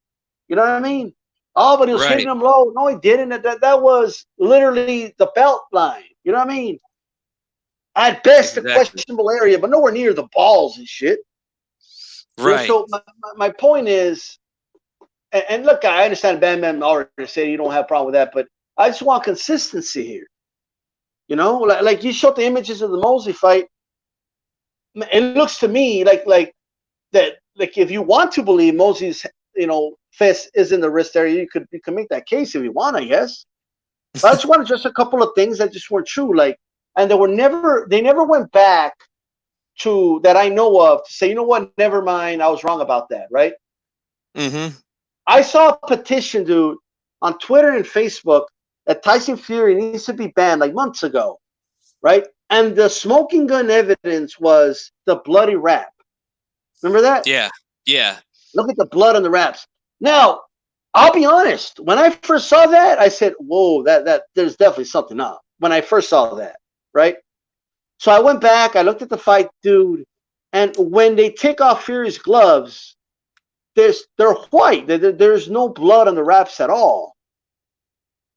You know what I mean? Oh, but he was hitting him low. No, he didn't. That was literally the belt line. You know what I mean? At best, a questionable area, but nowhere near the balls and shit. Right. So my point is, and look, I understand Bam Bam already said you don't have a problem with that, but I just want consistency here. You know, like you showed the images of the Mosley fight. It looks to me like that. Like, if you want to believe Mosley's, you know, fist is in the wrist area, you can make that case if you want, I guess. But I just want to address a couple of things that just weren't true. Like, and they never went back to that I know of to say, you know what, never mind, I was wrong about that, right? Mm-hmm. I saw a petition, dude, on Twitter and Facebook that Tyson Fury needs to be banned like months ago, right? And the smoking gun evidence was the bloody wrap. Remember that? Yeah. Yeah. Look at the blood on the wraps. Now, I'll be honest. When I first saw that, I said, whoa, that there's definitely something up. When I first saw that, right? So I went back, I looked at the fight, dude, and when they take off Fury's gloves, they're white. There's no blood on the wraps at all.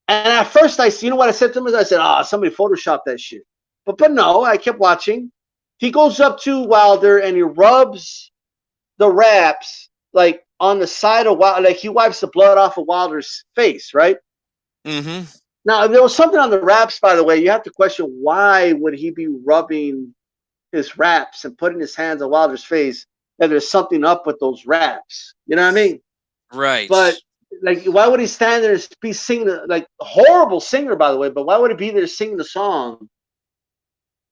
And at first, you know what I said to him? I said, somebody photoshopped that shit. But no, I kept watching. He goes up to Wilder and he rubs the wraps like on the side of Wilder, like he wipes the blood off of Wilder's face, right? Mm-hmm. Now, if there was something on the wraps, by the way, you have to question why would he be rubbing his wraps and putting his hands on Wilder's face if there's something up with those wraps. You know what I mean? Right. But like, why would he stand there and be singing, like, a horrible singer, by the way, but why would he be there singing the song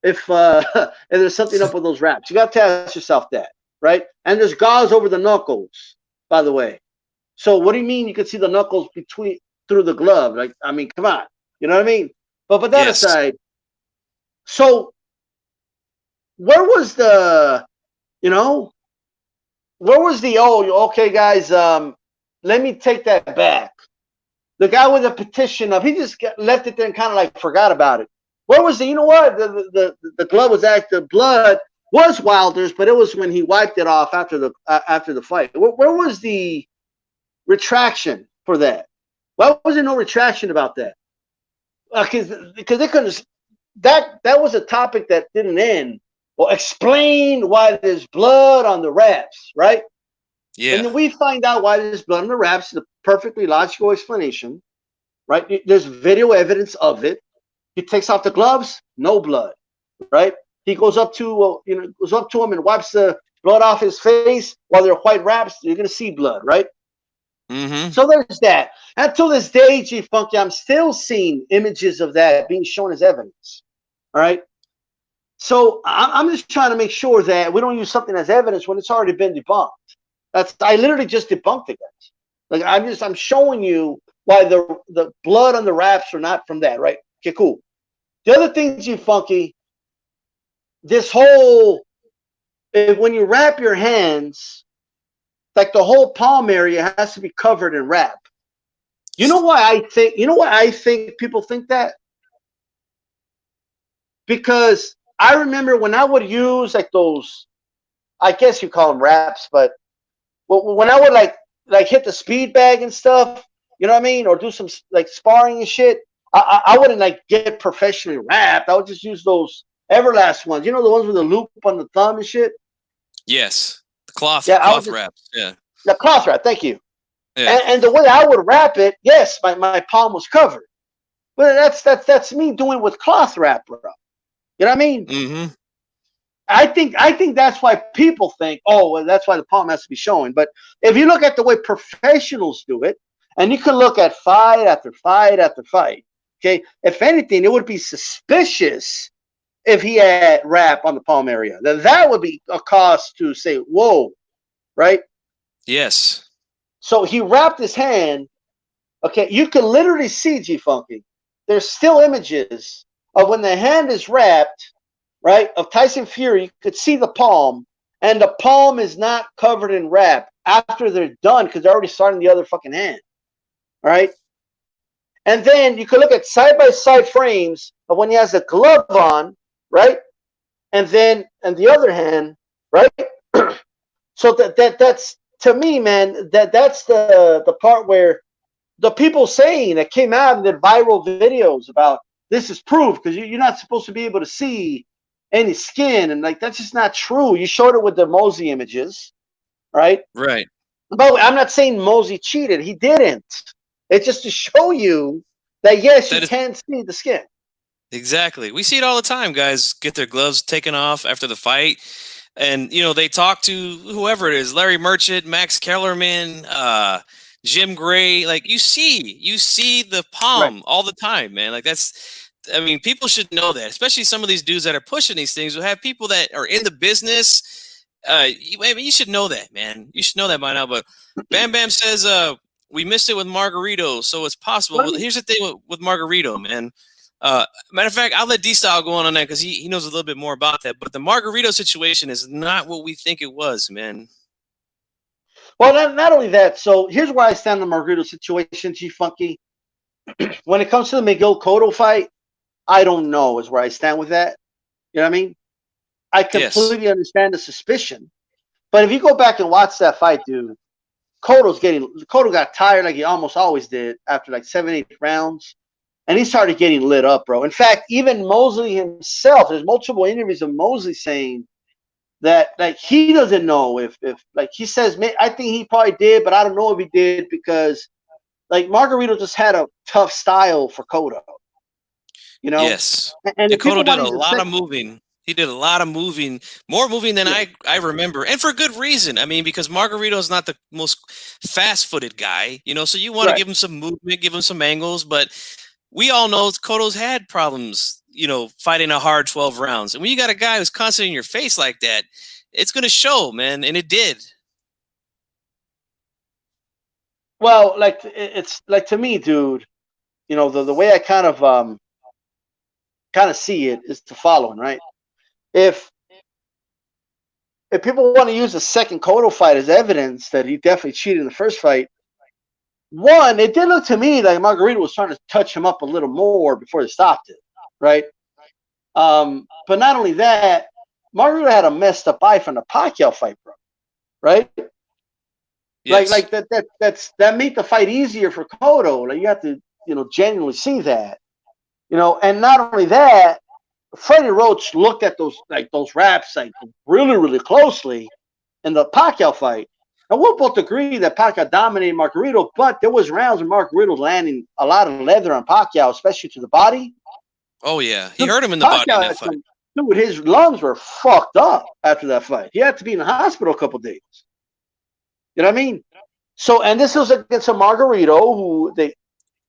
if there's something up with those wraps? You got to ask yourself that, right? And there's gauze over the knuckles, by the way. So what do you mean you could see the knuckles through the glove? Like, I mean, come on. You know what I mean? But that aside, so where was the, okay, guys, let me take that back. The guy with the petition he just left it there and kind of like forgot about it. Where was the, you know what? The glove was the blood was Wilder's, but it was when he wiped it off after the fight. Where was the retraction for that? Why was there no retraction about that? Because they couldn't. That was a topic that didn't end. Well, explain why there's blood on the wraps, right? Yeah. And then we find out why there's blood on the wraps. The perfectly logical explanation, right? There's video evidence of it. He takes off the gloves, no blood, right? He goes up to goes up to him and wipes the blood off his face while they're white wraps. You're gonna see blood, right? Mm-hmm. So there's that. Until this day, G Funky, I'm still seeing images of that being shown as evidence. All right. So I'm just trying to make sure that we don't use something as evidence when it's already been debunked. I literally just debunked it, guys. Like I'm showing you why the blood on the wraps are not from that, right? Okay, cool. The other thing, G Funky, this whole when you wrap your hands, like the whole palm area has to be covered in wrap. You know why I think people think that? Because I remember when I would use like those, I guess you call them wraps, but when I would like hit the speed bag and stuff, you know what I mean, or do some like sparring and shit, I wouldn't like get professionally wrapped. I would just use those Everlast ones, you know, the ones with the loop on the thumb and shit. Yes, the cloth wraps. Yeah, the cloth wrap. Thank you. Yeah. And the way I would wrap it, yes, my palm was covered, but that's me doing with cloth wrap, bro. You know what I mean? Mm-hmm. I think that's why people think, oh, well, that's why the palm has to be showing. But if you look at the way professionals do it, and you can look at fight after fight after fight, okay, if anything, it would be suspicious if he had wrap on the palm area. Then that would be a cause to say, whoa, right? Yes. So he wrapped his hand. Okay, you can literally see, G Funky. There's still images of when the hand is wrapped, right, of Tyson Fury. You could see the palm, and the palm is not covered in wrap after they're done because they're already starting the other fucking hand. All right? And then you could look at side-by-side frames of when he has the glove on, right? And then and the other hand, right? So that's to me, man, that's the part where the people saying that came out and did viral videos about this is proof because you're not supposed to be able to see any skin, and like that's just not true. You showed it with the Mosey images, right? Right. By the way, I'm not saying Mosey cheated. He didn't. It's just to show you that yes, you can see the skin. Exactly. We see it all the time. Guys get their gloves taken off after the fight. And, you know, they talk to whoever it is, Larry Merchant, Max Kellerman, Jim Gray. Like, you see the palm all the time, man. Like, I mean, people should know that, especially some of these dudes that are pushing these things. Who have people that are in the business. You should know that, man. You should know that by now. But Bam Bam says, we missed it with Margarito, so it's possible. Well, here's the thing with Margarito, man. Matter of fact, I'll let D-Style go on that because he knows a little bit more about that. But the Margarito situation is not what we think it was, man. Well, not only that. So here's where I stand on the Margarito situation, G Funky. When it comes to the Miguel Cotto fight, I don't know is where I stand with that. You know what I mean? I completely understand the suspicion. But if you go back and watch that fight, dude, Cotto got tired like he almost always did after like 7-8 rounds. And he started getting lit up, bro. In fact, even Mosley himself, there's multiple interviews of Mosley saying that like he doesn't know if like he says, I think he probably did, but I don't know if he did because like Margarito just had a tough style for Cotto. You know? Yes. And Cotto did a lot of moving. He did a lot of moving, more moving than I remember, and for good reason. I mean, because Margarito is not the most fast-footed guy, you know, so you want to give him some movement, give him some angles, but we all know Cotto's had problems, you know, fighting a hard 12 rounds. And when you got a guy who's constantly in your face like that, it's going to show, man, and it did. Well, like it's like to me, dude, you know, the way I kind of see it is the following, right? If people want to use the second Cotto fight as evidence that he definitely cheated in the first fight, one, it did look to me like Margarito was trying to touch him up a little more before they stopped it, right? But not only that, Margarito had a messed up eye from the Pacquiao fight, bro. Right? Yes. Like that made the fight easier for Cotto. Like you have to, genuinely see that. And not only that, Freddie Roach looked at those raps like really, really closely in the Pacquiao fight. And we'll both agree that Pacquiao dominated Margarito, but there was rounds where Margarito landing a lot of leather on Pacquiao, especially to the body. Oh yeah, he hurt him in the body in that fight. Dude, his lungs were fucked up after that fight. He had to be in the hospital a couple days. You know what I mean? So, and this was against a Margarito who they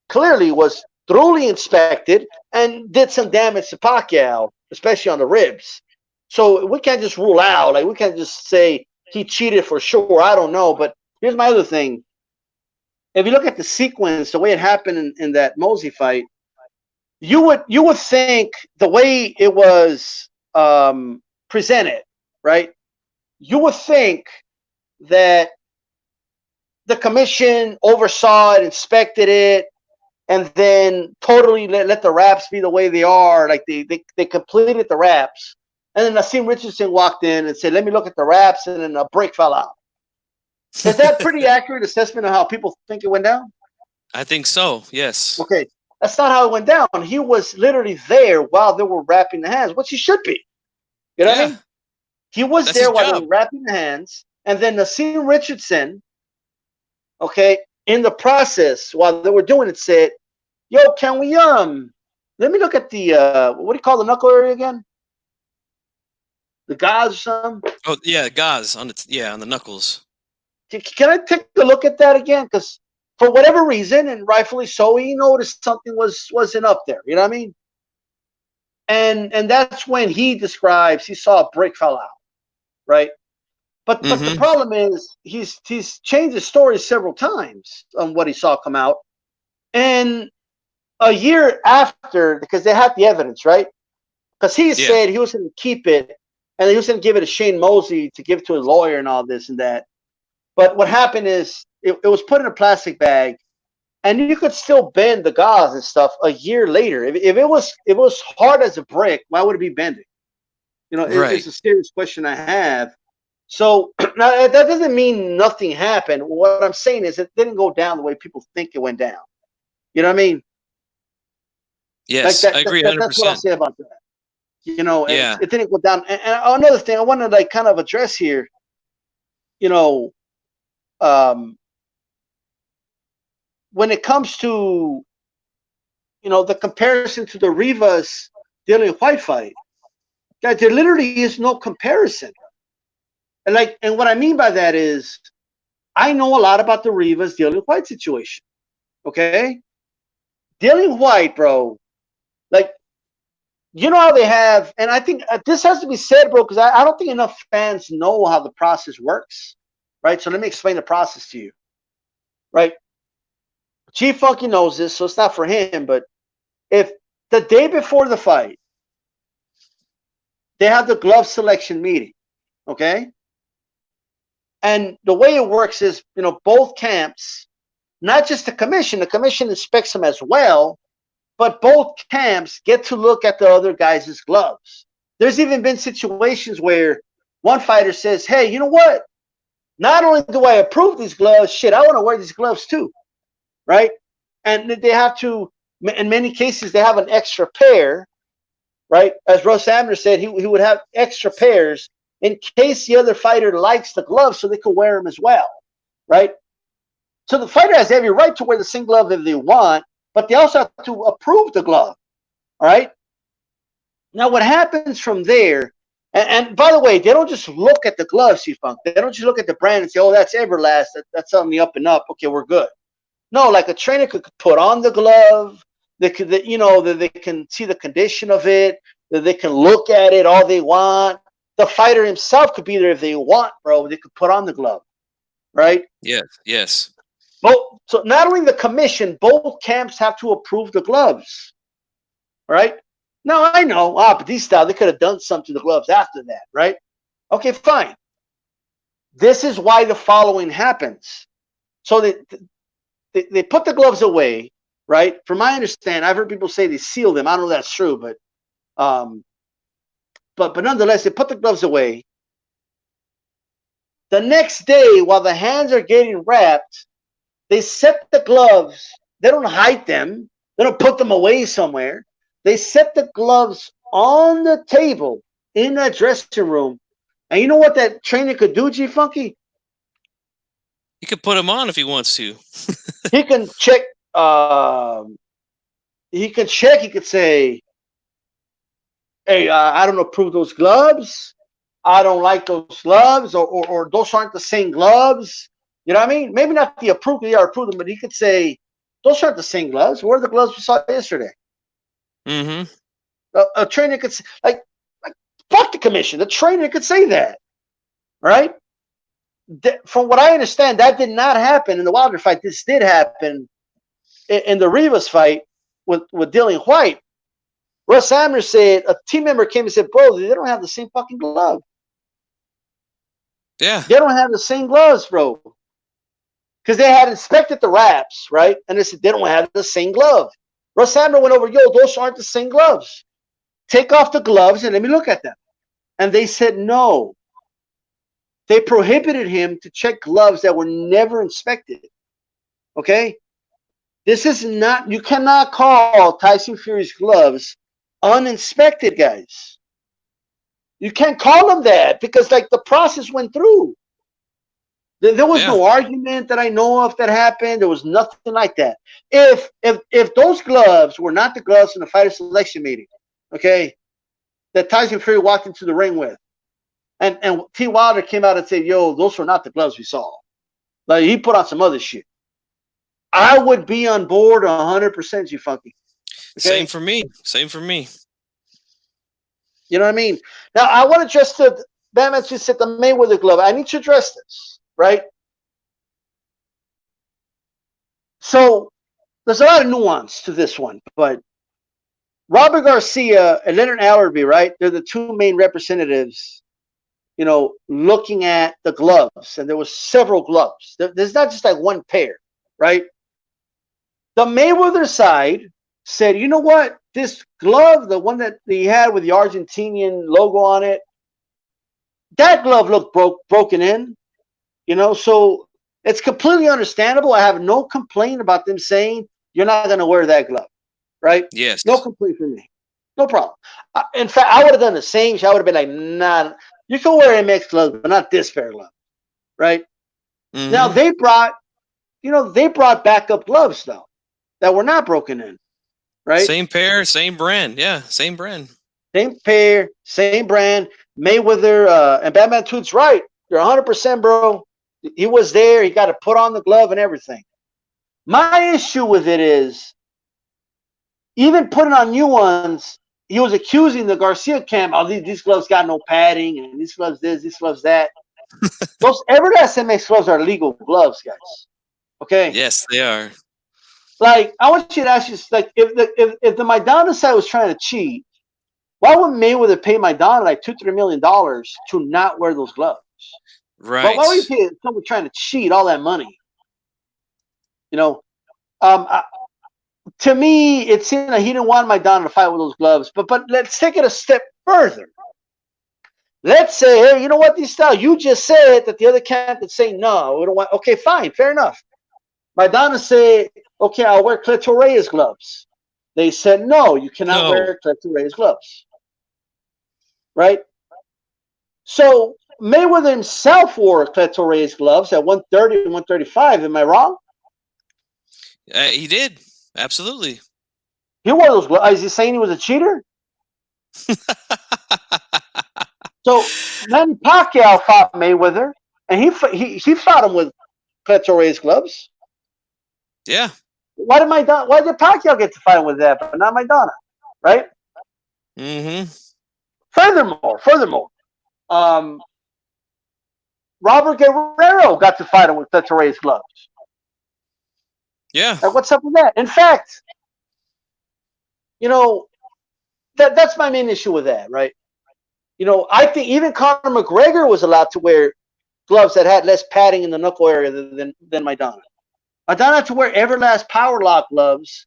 clearly was thoroughly inspected and did some damage to Pacquiao, especially on the ribs. So we can't just rule out, like we can't just say he cheated for sure. I don't know, but here's my other thing. If you look at the sequence, the way it happened in that Mosey fight, you would think the way it was presented, right? You would think that the commission oversaw it, inspected it, and then totally let the raps be the way they are. Like they completed the raps. And then Naseem Richardson walked in and said, let me look at the raps, and then a break fell out. Is that pretty accurate assessment of how people think it went down? I think so, yes. Okay. That's not how it went down. He was literally there while they were wrapping the hands, which he should be. You know what I mean? He was there while they were wrapping the hands. And then Naseem Richardson, okay, in the process, while they were doing it, said, yo, can we, let me look at the, what do you call the knuckle area again? The gauze or something? Oh, yeah, gauze on the knuckles. Can I take a look at that again? Because for whatever reason, and rightfully so, he noticed something wasn't up there. You know what I mean? And that's when he describes he saw a break fell out, right? But the problem is he's changed his story several times on what he saw come out, and a year after, because they had the evidence, right? Because he said he was going to keep it, and he was going to give it to Shane Mosley to give to his lawyer and all this and that. But what happened is it was put in a plastic bag, and you could still bend the gauze and stuff a year later. If it was hard as a brick, why would it be bending? It's a serious question I have. So now that doesn't mean nothing happened. What I'm saying is it didn't go down the way people think it went down. You know what I mean? Yes, I agree 100%. That's what I'll say about that. It didn't go down. And another thing I want to kind of address here, when it comes to, the comparison to the Rivas Dillian White fight, guys, there literally is no comparison. And what I mean by that is, I know a lot about the Rivas Dillian White situation. Okay, Dillian White, bro, how they have, and I think this has to be said, bro, because I don't think enough fans know how the process works, right? So let me explain the process to you, right? Chief Funky knows this, so it's not for him, but if the day before the fight, they have the glove selection meeting, okay? And the way it works is, both camps, not just the commission inspects them as well, but both camps get to look at the other guys' gloves. There's even been situations where one fighter says, hey, you know what? Not only do I approve these gloves, shit, I want to wear these gloves too, right? And they have to, in many cases, they have an extra pair, right? As Russ Abner said, he would have extra pairs in case the other fighter likes the gloves so they could wear them as well, right? So the fighter has every right to wear the same glove if they want, but they also have to approve the glove, all right? Now, what happens from there, and by the way, they don't just look at the gloves, Chief-Funk. They don't just look at the brand and say, oh, that's Everlast. That's on the up and up. Okay, we're good. No, like a trainer could put on the glove. They could, they can see the condition of it. They can look at it all they want. The fighter himself could be there if they want, bro. They could put on the glove, right? Yes. Well, so not only the commission, both camps have to approve the gloves, right? Now, I know, Batista, they could have done something to the gloves after that, right? Okay, fine. This is why the following happens. So they put the gloves away, right? From my understanding, I've heard people say they sealed them. I don't know if that's true, but but nonetheless, they put the gloves away. The next day, while the hands are getting wrapped, they set the gloves. They don't hide them. They don't put them away somewhere. They set the gloves on the table in that dressing room. And you know what that trainer could do, G Funky? He could put them on if he wants to. He can check. He could check. He could say, "Hey, I don't approve those gloves. I don't like those gloves, or those aren't the same gloves." You know what I mean? Maybe not the approve, they are approved them, but he could say, "Those aren't the same gloves. Where are the gloves we saw yesterday?" Mm-hmm. A trainer could say, like, fuck the commission. The trainer could say that, right? From what I understand, that did not happen in the Wilder fight. This did happen in the Rivas fight with Dillian White. Russ Abner said a team member came and said, "Bro, they don't have the same fucking glove. Yeah, they don't have the same gloves, bro." Because they had inspected the wraps, right? And they said they don't have the same glove. Russ Abner went over, "Yo, those aren't the same gloves. Take off the gloves and let me look at them." And they said no. They prohibited him to check gloves that were never inspected. Okay? This is not, you cannot call Tyson Fury's gloves uninspected, guys. You can't call them that because, like, the process went through. There was no argument that I know of that happened. There was nothing like that. If those gloves were not the gloves in the fighter selection meeting, okay, that Tyson Fury walked into the ring with, and T. Wilder came out and said, "Yo, those were not the gloves we saw." Like, he put on some other shit. I would be on board 100%, you funky. Okay? Same for me. Same for me. You know what I mean? Now, I want to address the Batman just said the Mayweather glove. I need to address this, right? So there's a lot of nuance to this one, but Robert Garcia and Leonard Allerby, right? They're the two main representatives, you know, looking at the gloves, and there was several gloves. There's not just like one pair, right? The Mayweather side said, "You know what? This glove, the one that he had with the Argentinian logo on it, that glove looked broken in, you know, so it's completely understandable. I have no complaint about them saying you're not going to wear that glove, right? Yes. No complaint for me. No problem. In fact, I would have done the same. I would have been like, nah, you can wear MX gloves, but not this pair of gloves, right?" Mm-hmm. Now, they brought backup gloves, though, that were not broken in, right? Same pair, same brand. Yeah, same brand. Same pair, same brand. Mayweather and Batman Tooth's right. You're 100%, bro. He was there. He got to put on the glove and everything. My issue with it is, even putting on new ones, he was accusing the Garcia camp, "Oh, these gloves got no padding, and these gloves this, these gloves that." Those Everlast MX gloves are legal gloves, guys. Okay? Yes, they are. Like, I want you to ask you, like, if the Maidana side was trying to cheat, why would Mayweather pay Maidana like $2-3 million to not wear those gloves? Right. But why would you pay someone trying to cheat all that money? You know, to me, it seemed like he didn't want Maidana to fight with those gloves. But let's take it a step further. Let's say, hey, you know what, these styles, you just said that the other camp would say, "No, we don't want." Okay, fine, fair enough. Maidana said, "Okay, I'll wear Cleto Reyes gloves." They said, "No, you cannot wear Cleto Reyes gloves." Right? So Mayweather himself wore Cleto Reyes gloves at 130 and 135. Am I wrong? He did. Absolutely. He wore those gloves. Is he saying he was a cheater? So Manny Pacquiao fought Mayweather, and he fought him with Cleto Reyes gloves. Yeah. Why did Pacquiao get to fight him with that, but not Maidana? Right? Mm-hmm. Furthermore, Robert Guerrero got to fight him with Cleto Reyes gloves. Yeah. Like, what's up with that? In fact, you know, that's my main issue with that, right? You know, I think even Conor McGregor was allowed to wear gloves that had less padding in the knuckle area than Maidana. Maidana had to wear Everlast Power Lock gloves,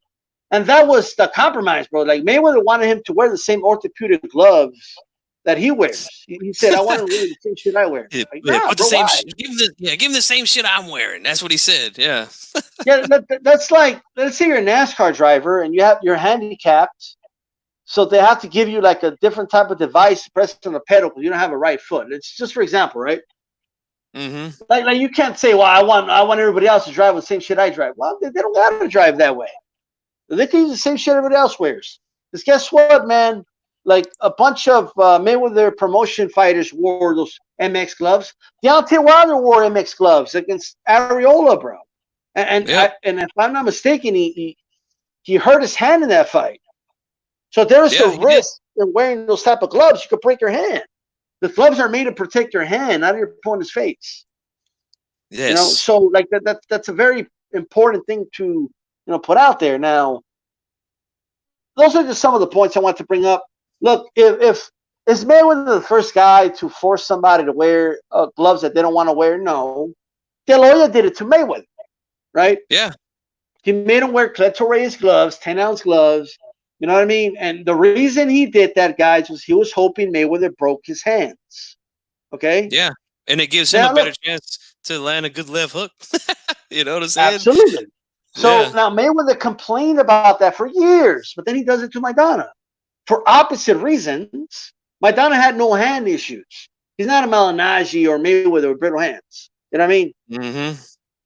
and that was the compromise, bro. Like, Mayweather wanted him to wear the same orthopedic gloves that he wears. He said, I want to wear the same shit I wear. Like, nah, put the bro, same why? give him the same shit I'm wearing. That's what he said. Yeah. Yeah, that's like, let's say you're a NASCAR driver and you're handicapped, so they have to give you like a different type of device to press on the pedal because you don't have a right foot. It's just for example, right? Mm-hmm. Like you can't say, well, I want everybody else to drive with the same shit I drive. Well, they don't got to drive that way. They can use the same shit everybody else wears. Because guess what, man? Like a bunch of Mayweather promotion fighters wore those MX gloves. Deontay Wilder wore MX gloves against Areola, bro. And if I'm not mistaken, he hurt his hand in that fight. So there's a risk in wearing those type of gloves. You could break your hand. The gloves are made to protect your hand, not your opponent's face. Yes. You know, so like that's a very important thing to put out there. Now, those are just some of the points I want to bring up. Look, if is Mayweather the first guy to force somebody to wear gloves that they don't want to wear? No. De La Hoya did it to Mayweather, right? Yeah. He made him wear Cleto Reyes gloves, 10-ounce gloves. You know what I mean? And the reason he did that, guys, was he was hoping Mayweather broke his hands. Okay? Yeah. And it gives him a better chance to land a good left hook. You know what I'm saying? Absolutely. So now Mayweather complained about that for years, but then he does it to Maidana for opposite reasons. Maidana had no hand issues. He's not a Malignaggi or Mayweather with brittle hands. You know what I mean? Mm-hmm.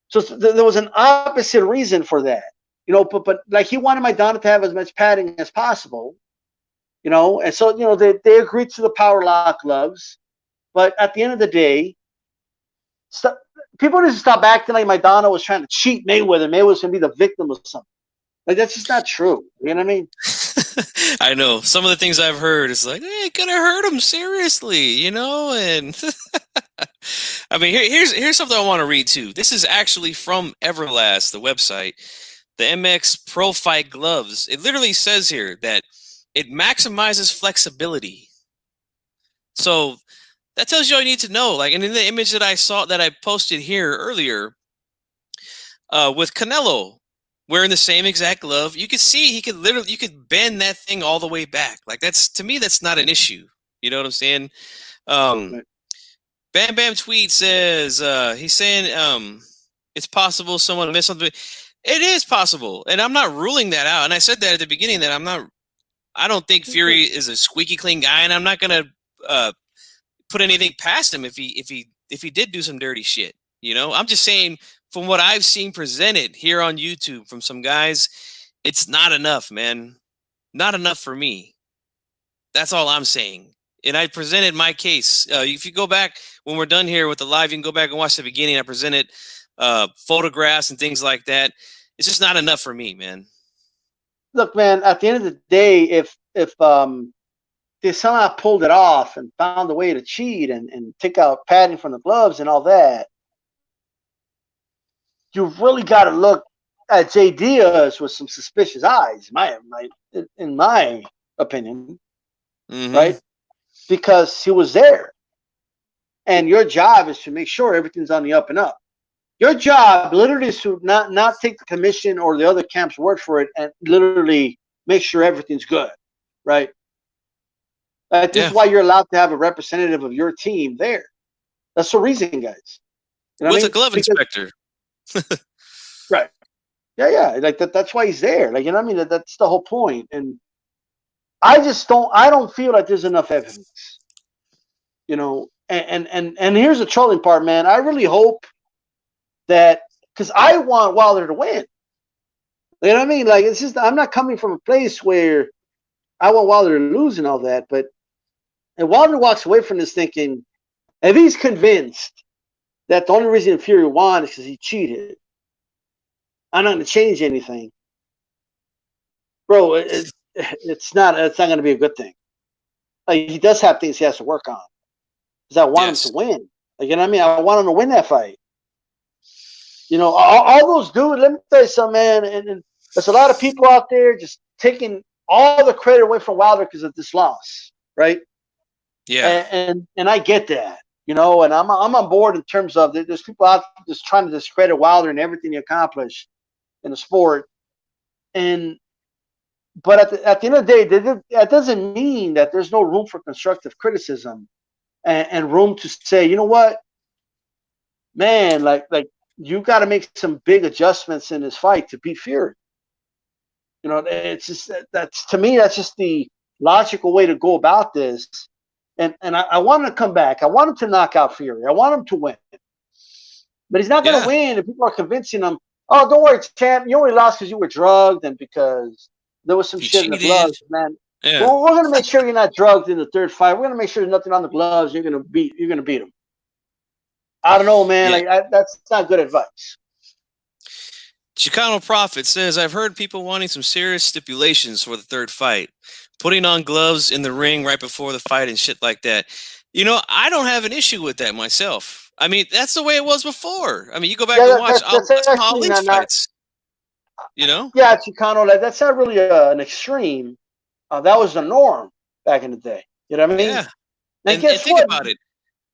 So there was an opposite reason for that. But like he wanted Maidana to have as much padding as possible. And so they agreed to the power lock gloves, but at the end of the day, people need to stop acting like Maidana was trying to cheat Mayweather. Mayweather was going to be the victim of something. Like, that's just not true. You know what I mean? I know. Some of the things I've heard is like, hey, it could have hurt him seriously, and I mean, here's something I want to read too. This is actually from Everlast, the website, the MX Pro Fight gloves. It literally says here that it maximizes flexibility. So that tells you all you need to know. Like, and in the image that I posted here earlier, with Canelo wearing the same exact glove, you could see you could bend that thing all the way back. Like, to me, that's not an issue. You know what I'm saying? Bam Bam Tweet says, he's saying it's possible someone missed something. It is possible, and I'm not ruling that out. And I said that at the beginning that I don't think Fury is a squeaky clean guy, and I'm not gonna put anything past him if he did do some dirty shit. I'm just saying from what I've seen presented here on YouTube from some guys, it's not enough, man. Not enough for me. That's all I'm saying. And I presented my case. If you go back when we're done here with the live, you can go back and watch the beginning. I presented photographs and things like that. It's just not enough for me, man. Look, man, at the end of the day, if they somehow pulled it off and found a way to cheat and take out padding from the gloves and all that, you really got to look at Jay Diaz with some suspicious eyes, in my opinion, right? Because he was there. And your job is to make sure everything's on the up and up. Your job literally is to not take the commission or the other camp's word for it and literally make sure everything's good, right? This is why you're allowed to have a representative of your team there. That's the reason, guys. With a glove inspector. Right. Yeah. Like that's why he's there. Like, that's the whole point. And I don't feel like there's enough evidence. And here's the trolling part, man. I really hope that, because I want Wilder to win. You know what I mean? Like, it's just, I'm not coming from a place where I want Wilder to lose and all that, but and Wilder walks away from this thinking, if he's convinced that the only reason Fury won is because he cheated, I'm not going to change anything, bro. It's not going to be a good thing. Like, he does have things he has to work on, because I want him to win. Like, you know what I mean? I want him to win that fight. All those dudes. Let me tell you something, man. And there's a lot of people out there just taking all the credit away from Wilder because of this loss, right? Yeah. And I get that, and I'm on board in terms of there's people out there just trying to discredit Wilder and everything he accomplished in the sport. And but at the end of the day, that doesn't mean that there's no room for constructive criticism and room to say, you know what, man, like you got to make some big adjustments in this fight to beat Fury. You know, it's just that's to me that's just the logical way to go about this. And I want him to come back. I want him to knock out Fury. I want him to win. But he's not going to win if people are convincing him, oh, don't worry, champ, you only lost because you were drugged and because there was some shit in the gloves, man. Yeah. Well, we're going to make sure you're not drugged in the third fight. We're going to make sure there's nothing on the gloves. You're going to beat him. I don't know, man. Yeah. Like that's not good advice. Chicano Prophet says, I've heard people wanting some serious stipulations for the third fight, putting on gloves in the ring right before the fight and shit like that. You know, I don't have an issue with that myself. I mean, that's the way it was before. I mean, you go back and watch Ali's fights. You know? Yeah, Chicano, that's not really an extreme. That was the norm back in the day. You know what I mean? Yeah. And think about it.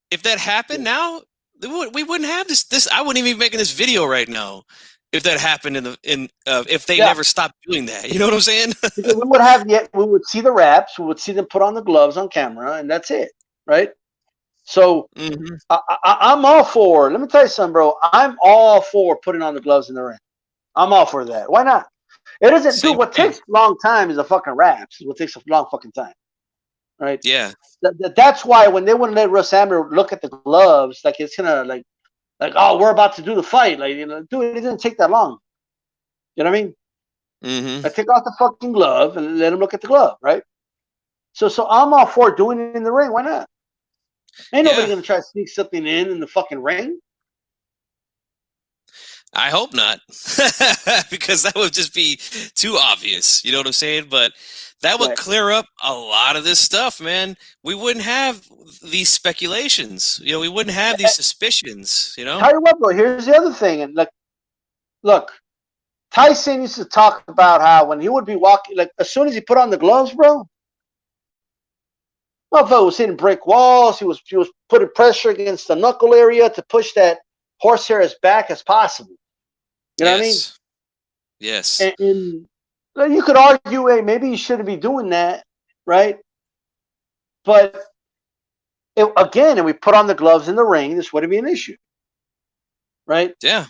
If that happened now, we wouldn't have this. I wouldn't even be making this video right now if that happened if they never stopped doing that. You know what I'm saying? we would see the wraps, we would see them put on the gloves on camera, and that's it, right? So I'm all for. Let me tell you something, bro. I'm all for putting on the gloves in the ring. I'm all for that. Why not? It doesn't do what takes a long time is the fucking wraps. What takes a long fucking time, right? Yeah. That's why when they wouldn't let Russ Amber look at the gloves, like it's gonna like oh, we're about to do the fight, like, you know, dude, it didn't take that long. You know what I mean? Mm-hmm. I take off the fucking glove and let him look at the glove, right? So I'm all for doing it in the ring. Why not? Ain't nobody gonna try to sneak something in the fucking ring. I hope not, because that would just be too obvious. You know what I'm saying? But that would clear up a lot of this stuff, man. We wouldn't have these speculations. You know, we wouldn't have these suspicions. You know. Tell you what, bro. Here's the other thing, and look, Tyson used to talk about how when he would be walking, like as soon as he put on the gloves, bro, motherfucker was hitting brick walls. He was putting pressure against the knuckle area to push that horsehair as back as possible. You know what I mean? Yes. And you could argue, hey, maybe you shouldn't be doing that, right? But again, if we put on the gloves in the ring, this wouldn't be an issue, right? Yeah.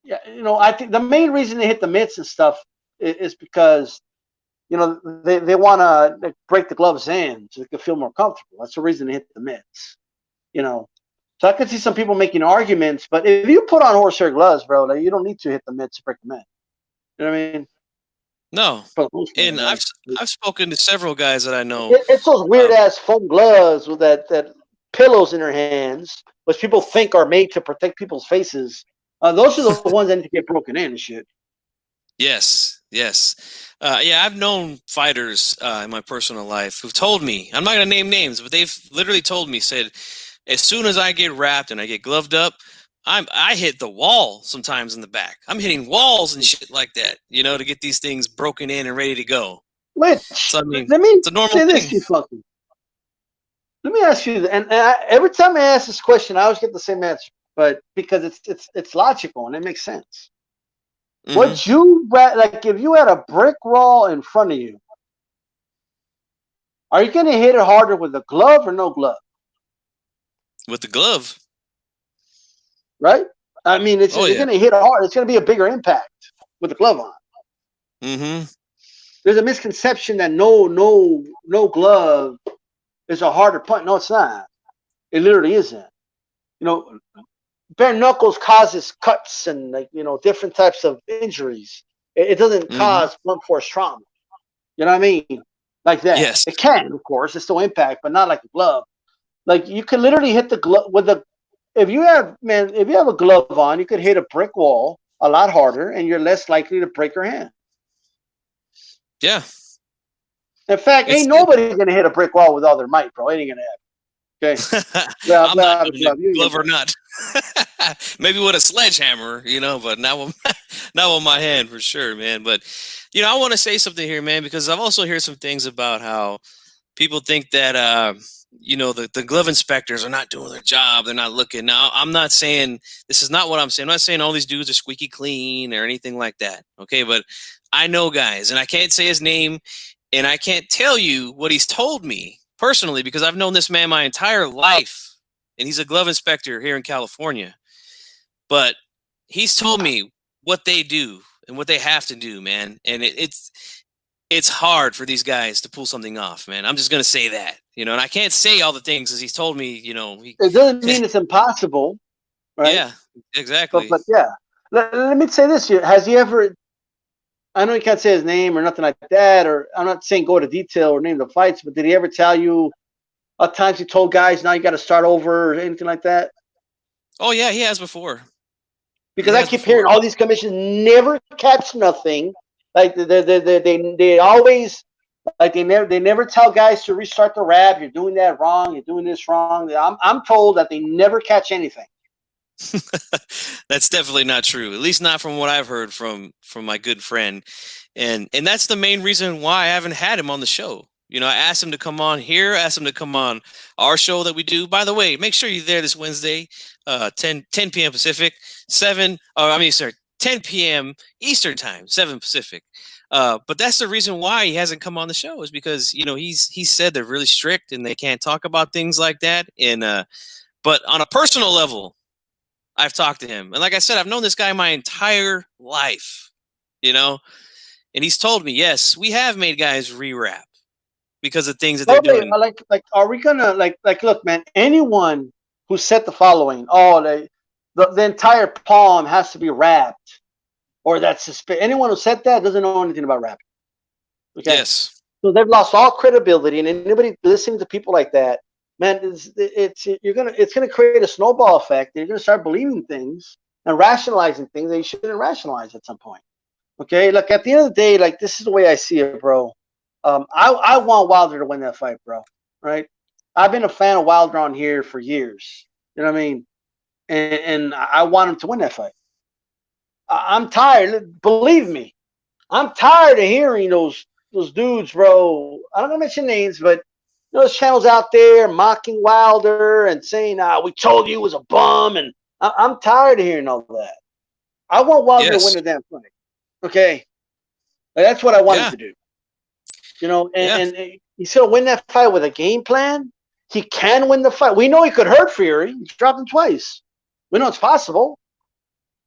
Yeah. You know, I think the main reason they hit the mitts and stuff is because, you know, they want to break the gloves in so they can feel more comfortable. That's the reason they hit the mitts, you know. So I could see some people making arguments, but if you put on horsehair gloves, bro, like, you don't need to hit the mitts to break them in. You know what I mean? No. And I've spoken to several guys that I know. It's those weird ass foam gloves with that pillows in their hands, which people think are made to protect people's faces. Those are the ones that need to get broken in and shit. Yes. Yeah, I've known fighters in my personal life who've told me, I'm not going to name names, but they've literally told me, said, as soon as I get wrapped and I get gloved up, I hit the wall sometimes in the back. I'm hitting walls and shit like that, you know, to get these things broken in and ready to go. So, I mean, it's a normal thing. Let me ask you, and every time I ask this question, I always get the same answer, but because it's logical and it makes sense. Mm-hmm. Would you, like, if you had a brick wall in front of you, are you going to hit it harder with a glove or no glove? With the glove. Right? I mean, it's going to hit hard. It's going to be a bigger impact with the glove on. Mm-hmm. There's a misconception that no glove is a harder punch. No, it's not. It literally isn't. You know, bare knuckles causes cuts and, like, you know, different types of injuries. It doesn't cause blunt force trauma. You know what I mean? Like that. Yes. It can, of course. It's still impact, but not like a glove. Like, you can literally hit the glove with if you have a glove on, you could hit a brick wall a lot harder and you're less likely to break your hand. Yeah. In fact, ain't nobody going to hit a brick wall with all their might, bro. It ain't going to happen. Okay. I'm not glove or not. Maybe with a sledgehammer, you know, but not with my hand for sure, man. But, you know, I want to say something here, man, because I've also heard some things about how people think that, you know, the glove inspectors are not doing their job. They're not looking. Now, I'm not saying, this is not what I'm saying. I'm not saying all these dudes are squeaky clean or anything like that. Okay. But I know guys, and I can't say his name, and I can't tell you what he's told me personally because I've known this man my entire life, and he's a glove inspector here in California. But he's told me what they do and what they have to do, man, and it's hard for these guys to pull something off, man. I'm just gonna say that, and I can't say all the things as he's told me, It doesn't mean it's impossible, right? Yeah, exactly. But yeah, let me say this: has he ever? I know you can't say his name or nothing like that, or I'm not saying go to detail or name the fights, but did he ever tell you at times he told guys now you got to start over or anything like that? Oh yeah, he has before. Because I keep hearing all these commissions never catch nothing. Like they always like they never tell guys to restart the rap. You're doing that wrong. You're doing this wrong. I'm told that they never catch anything. That's definitely not true. At least not from what I've heard from my good friend, and that's the main reason why I haven't had him on the show. I asked him to come on here, asked him to come on our show that we do. By the way, make sure you're there this Wednesday, 10 p.m. Pacific, 10 p.m. Eastern time, 7 Pacific. But that's the reason why he hasn't come on the show is because he said they're really strict and they can't talk about things like that. And but on a personal level, I've talked to him, and like I said, I've known this guy my entire life, and he's told me, yes, we have made guys re-rap because of things that they're doing. Like, are we gonna like? Look, man, anyone who set the following, the entire palm has to be wrapped, or that's anyone who said that doesn't know anything about rapping. Okay? Yes. So they've lost all credibility, and anybody listening to people like that, man, it's gonna create a snowball effect. You're gonna start believing things and rationalizing things that you shouldn't rationalize at some point. Okay, look, at the end of the day, like this is the way I see it, bro. I want Wilder to win that fight, bro. Right? I've been a fan of Wilder on here for years. You know what I mean? And I want him to win that fight. I'm tired. Believe me, I'm tired of hearing those dudes, bro. I don't gonna mention names, but those channels out there mocking Wilder and saying, we told you he was a bum. And I'm tired of hearing all that. I want Wilder to win the damn fight. Okay? That's what I want him to do. And he's going to win that fight with a game plan. He can win the fight. We know he could hurt Fury. He's dropped him twice. We know it's possible.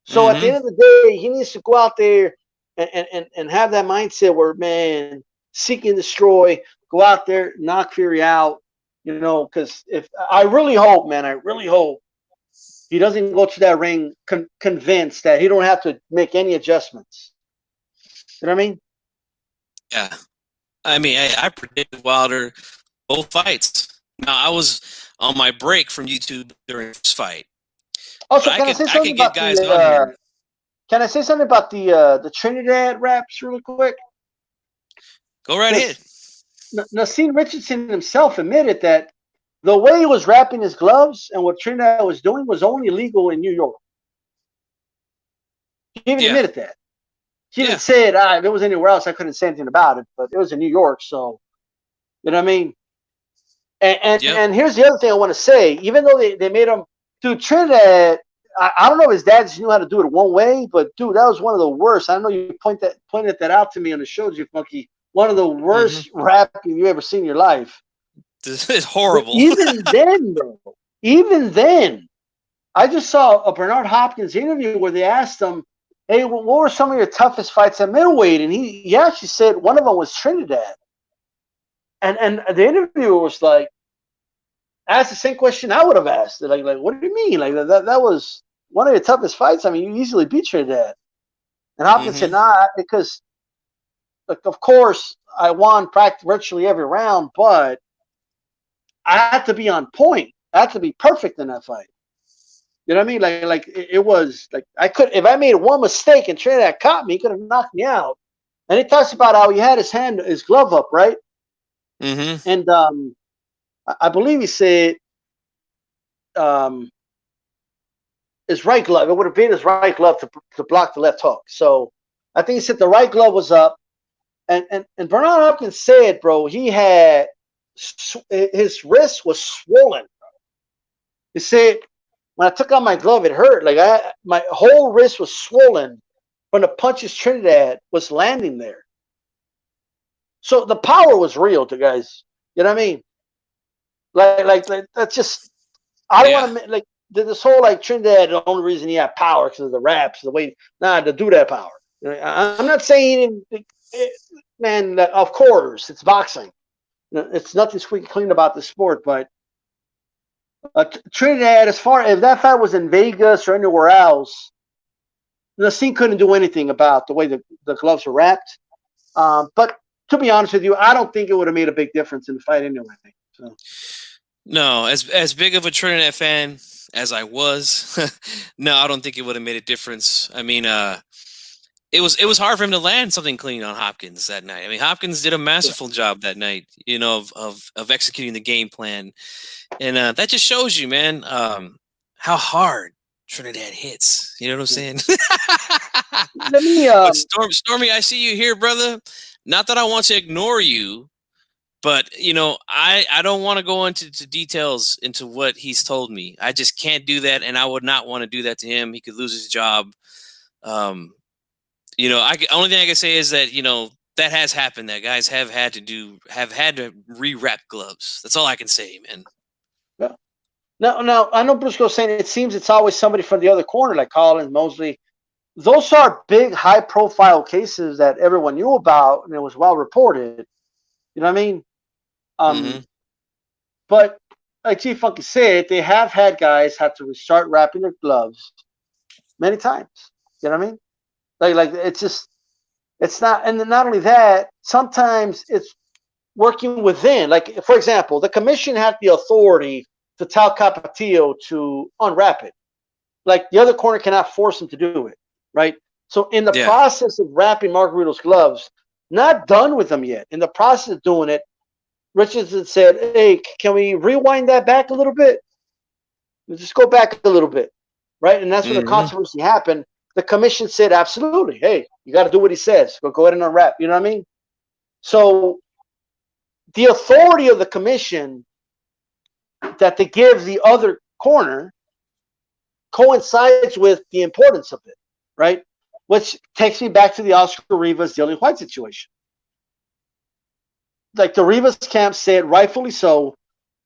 So at the end of the day, he needs to go out there and have that mindset where, man, seek and destroy, go out there, knock Fury out, because I really hope he doesn't go to that ring convinced that he don't have to make any adjustments. You know what I mean? Yeah. I mean, I predicted Wilder both fights. Now, I was on my break from YouTube during this fight. Also, can I say something about can I say something about the Trinidad raps really quick? Go right ahead. Nassim Richardson himself admitted that the way he was wrapping his gloves and what Trinidad was doing was only legal in New York. He even admitted that. He didn't say it. If it was anywhere else, I couldn't say anything about it, but it was in New York, so you know what I mean? And here's the other thing I want to say. Even though they made him do Trinidad, I don't know if his dad just knew how to do it one way, but dude, that was one of the worst. I know you pointed that out to me on the show, G-Funky. One of the worst rapping you ever seen in your life. This is horrible. But even then, bro. Even then, I just saw a Bernard Hopkins interview where they asked him, "Hey, what were some of your toughest fights at middleweight?" And he actually said one of them was Trinidad. And the interviewer was like, asked the same question I would have asked. Like, what do you mean? Like that was one of your toughest fights? I mean, you easily beat Trinidad. And Hopkins said, nah, because like, of course, I won virtually every round, but I had to be on point. I had to be perfect in that fight. You know what I mean? Like it was like I could, if I made one mistake and Trinidad caught me, he could have knocked me out. And he talks about how he had his glove up, right? And I believe he said his right glove. It would have been his right glove to block the left hook. So I think he said the right glove was up. And Bernard Hopkins said, bro, he had his wrist was swollen. Bro. He said when I took out my glove, it hurt. Like my whole wrist was swollen from the punches Trinidad was landing there. So the power was real to guys. You know what I mean? Like that's just, I don't want to, like, this whole, like, Trinidad, the only reason he had power because of the raps, the way, to do that power. I'm not saying, man, of course, it's boxing. It's nothing squeaky clean about the sport, but Trinidad, as far if that fight was in Vegas or anywhere else, Nassim couldn't do anything about the way the gloves were wrapped. But to be honest with you, I don't think it would have made a big difference in the fight anyway. So. No, as big of a Trinidad fan as I was, no, I don't think it would have made a difference. I mean, it was hard for him to land something clean on Hopkins that night. I mean, Hopkins did a masterful job that night, of executing the game plan, and that just shows you, man, how hard Trinidad hits. You know what I'm saying? Let me, but Stormy, I see you here, brother. Not that I want to ignore you, but I don't want to go into details into what he's told me. I just can't do that, and I would not want to do that to him. He could lose his job. Only thing I can say is that that has happened. That guys have had to re-wrap gloves. That's all I can say, man. Yeah. Now I know Briscoe's saying it seems it's always somebody from the other corner, like Collins, Mosley. Those are big, high-profile cases that everyone knew about, and it was well reported. You know what I mean? But like Chief Funky said, they have had guys have to restart wrapping their gloves many times. You know what I mean? Like it's not, and not only that, sometimes it's working within. Like, for example, the commission had the authority to tell Capatillo to unwrap it. Like, the other corner cannot force him to do it, right? So in the process of wrapping Margarito's gloves, not done with them yet, in the process of doing it, Richardson said, "Hey, can we rewind that back a little bit? Let's just go back a little bit," right? And that's when the controversy happened. The commission said, "Absolutely. Hey, you got to do what he says. Go ahead and unwrap." You know what I mean? So the authority of the commission that they give the other corner coincides with the importance of it, right? Which takes me back to the Oscar Rivas, Dillian White situation. Like the Rivas camp said, rightfully so,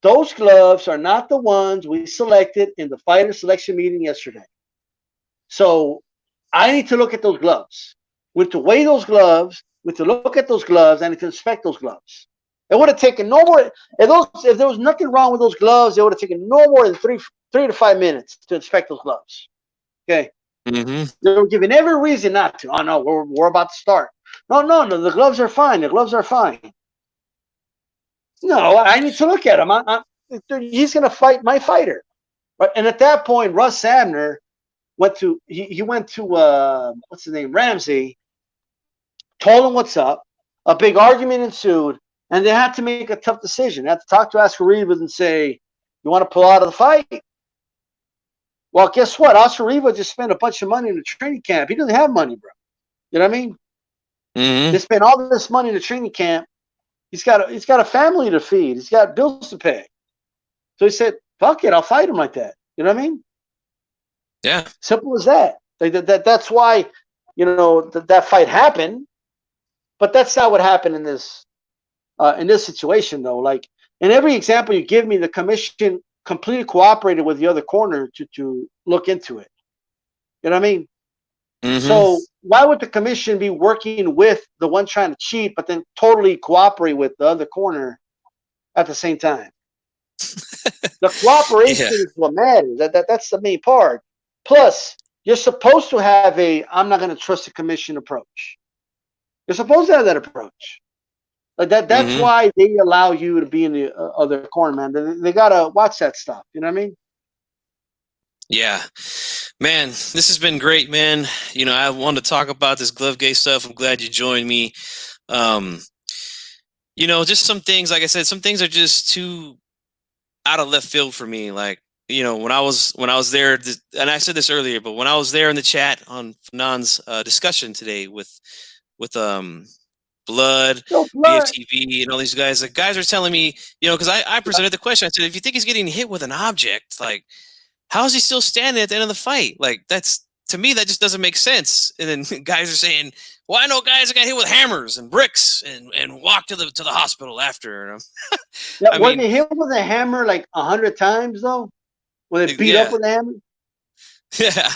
those gloves are not the ones we selected in the fighter selection meeting yesterday. So I need to look at those gloves. We need to weigh those gloves. We need to look at those gloves. I need to inspect those gloves. It would have taken no more. If there was nothing wrong with those gloves, it would have taken no more than 3 to 5 minutes to inspect those gloves. Okay. They were given every reason not to. Oh no, we're about to start. No. The gloves are fine. The gloves are fine. No, I need to look at him. He's going to fight my fighter, right? And at that point, Russ Abner went to what's his name, Ramsey, told him what's up. A big argument ensued, and they had to make a tough decision. They had to talk to Oscar Rivas and say, "You want to pull out of the fight?" Well, guess what? Oscar Rivas just spent a bunch of money in the training camp. He doesn't have money, bro. You know what I mean? They spent all this money in the training camp. He's got a family to feed. He's got bills to pay. So he said, "Fuck it, I'll fight him like that." You know what I mean? Yeah. Simple as that. That's why, that fight happened. But that's not what happened in this situation, though. Like, in every example you give me, the commission completely cooperated with the other corner to look into it. You know what I mean? So why would the commission be working with the one trying to cheat, but then totally cooperate with the other corner at the same time? The cooperation is what matters. That's the main part. Plus, you're supposed to have I'm not going to trust the commission approach. You're supposed to have that approach. Like that's why they allow you to be in the other corner, man. They got to watch that stuff. You know what I mean? Yeah, man, this has been great, man. I wanted to talk about this Glovegate stuff. I'm glad you joined me. Just some things, like I said, some things are just too out of left field for me. Like, when I was there, and I said this earlier, but when I was there in the chat on Fanon's discussion today with Blood, BFTV, and all these guys, the guys are telling me, because I presented the question. I said, if you think he's getting hit with an object, like, how is he still standing at the end of the fight? Like, that's to me, that just doesn't make sense. And then guys are saying, well, I know guys that got hit with hammers and bricks and walked to the hospital after. Yeah, I wasn't mean, he hit with a hammer like 100 times though? When they beat yeah, up with a hammer? yeah.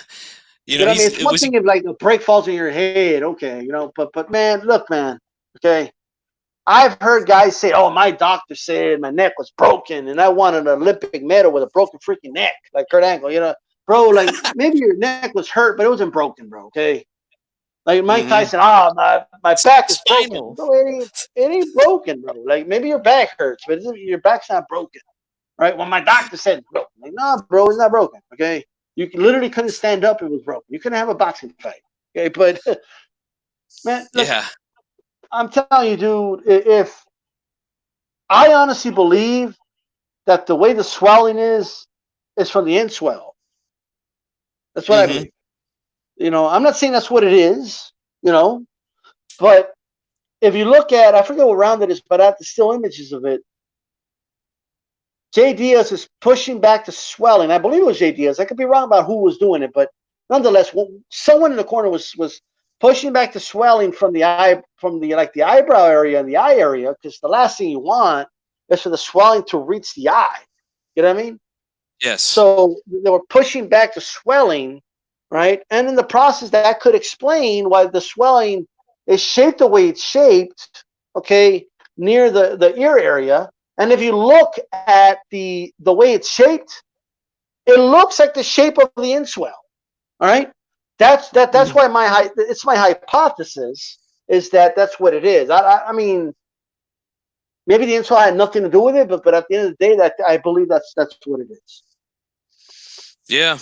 You You know, know what I mean? It's it one was, thing if like a brick falls in your head, okay, you know, but man, look, man, okay. I've heard guys say, "Oh, my doctor said my neck was broken, and I won an Olympic medal with a broken freaking neck, like Kurt Angle." You know, bro, like maybe your neck was hurt, but it wasn't broken, bro. Okay, like Mike mm-hmm. Tyson, my back is broken. Spinal. Bro, it ain't broken, bro. Like maybe your back hurts, but your back's not broken, right? Well, my doctor said it's broken. Like, nah, bro, it's not broken. Okay, you literally couldn't stand up; it was broken. You couldn't have a boxing fight. Okay, but man, look, Yeah. I'm telling you, dude, if I honestly believe that the way the swelling is from the inswell. That's what I Mm-hmm. believe. You know, I'm not saying that's what it is, you know, but if you look at, I forget what round it is, but at the still images of it, Jay Diaz is pushing back the swelling. I believe it was Jay Diaz. I could be wrong about who was doing it, but nonetheless, someone in the corner was pushing back the swelling from the eye, from the like the eyebrow area and the eye area, because the last thing you want is for the swelling to reach the eye. You know what I mean? Yes. So they were pushing back the swelling, right? And in the process, that could explain why the swelling is shaped the way it's shaped, okay, near the ear area. And if you look at the way it's shaped, it looks like the shape of the inswell. All right, that's why it's my hypothesis is that that's what it is. I mean, maybe the inswell had nothing to do with it, but at the end of the day, that I believe that's what it is. Yeah.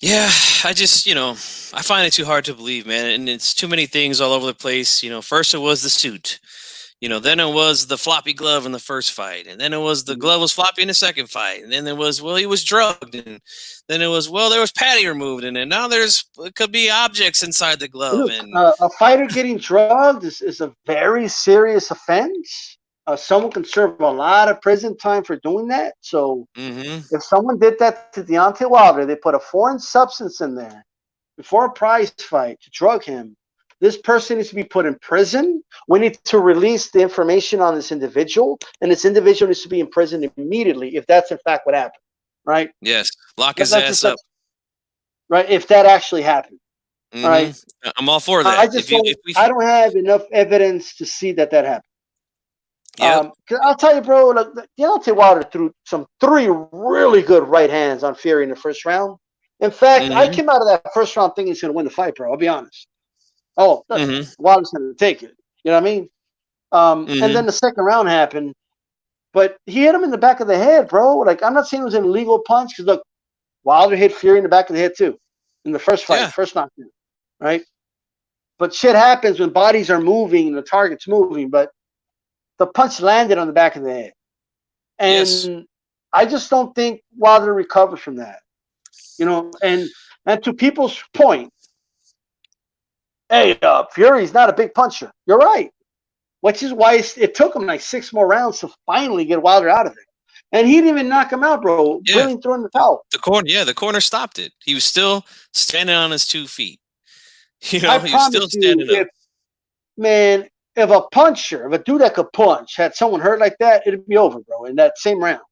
Yeah, I just, I find it too hard to believe, man. And it's too many things all over the place. First it was the suit. Then it was the floppy glove in the first fight. And then it was the glove was floppy in the second fight. And then there was, well, he was drugged. And then it was, well, there was patty removed. And then now it could be objects inside the glove. Look, And a fighter getting drugged is a very serious offense. Someone can serve a lot of prison time for doing that. So if someone did that to Deontay Wilder, they put a foreign substance in there before a prize fight to drug him. This person needs to be put in prison. We need to release the information on this individual, and this individual needs to be in prison immediately if that's in fact what happened, right? Yes, lock his ass up. Right, if that actually happened. All right, I'm all for that. I don't have enough evidence to see that happened. Yep. I'll tell you, bro, like, Deontay Wilder threw three really good right hands on Fury in the first round. In fact, I came out of that first round thinking he's going to win the fight, bro. I'll be honest. Wilder's going to take it. You know what I mean? And then the second round happened, but he hit him in the back of the head, bro. Like, I'm not saying it was an illegal punch because, look, Wilder hit Fury in the back of the head, too, in the first fight, first knockdown, right? But shit happens when bodies are moving and the target's moving, but the punch landed on the back of the head. And I just don't think Wilder recovered from that. And to people's point, hey, Fury's not a big puncher. You're right. Which is why it took him like 6 more rounds to finally get Wilder out of it. And he didn't even knock him out, bro. Yeah. Willing throwing the towel. The corner stopped it. He was still standing on his 2 feet. He was still standing up. Man, if a dude that could punch had someone hurt like that, it'd be over, bro, in that same round.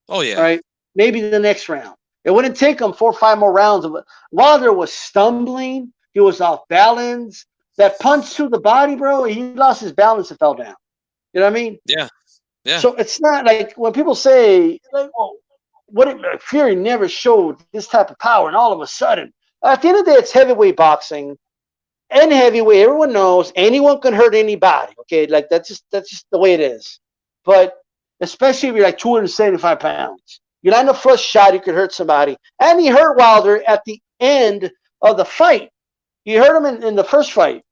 Oh, yeah. All right? Maybe the next round. It wouldn't take him 4 or 5 more rounds of it. Wilder was stumbling. He was off balance. That punch to the body, bro, he lost his balance and fell down. You know what I mean? Yeah. Yeah. So it's not like when people say, like, well, Fury never showed this type of power, and all of a sudden, at the end of the day, it's heavyweight boxing. And heavyweight, everyone knows anyone can hurt anybody. Okay, like that's just the way it is. But especially if you're like 275 pounds, you land a flush shot, you could hurt somebody. And he hurt Wilder at the end of the fight. He hurt him in the first fight,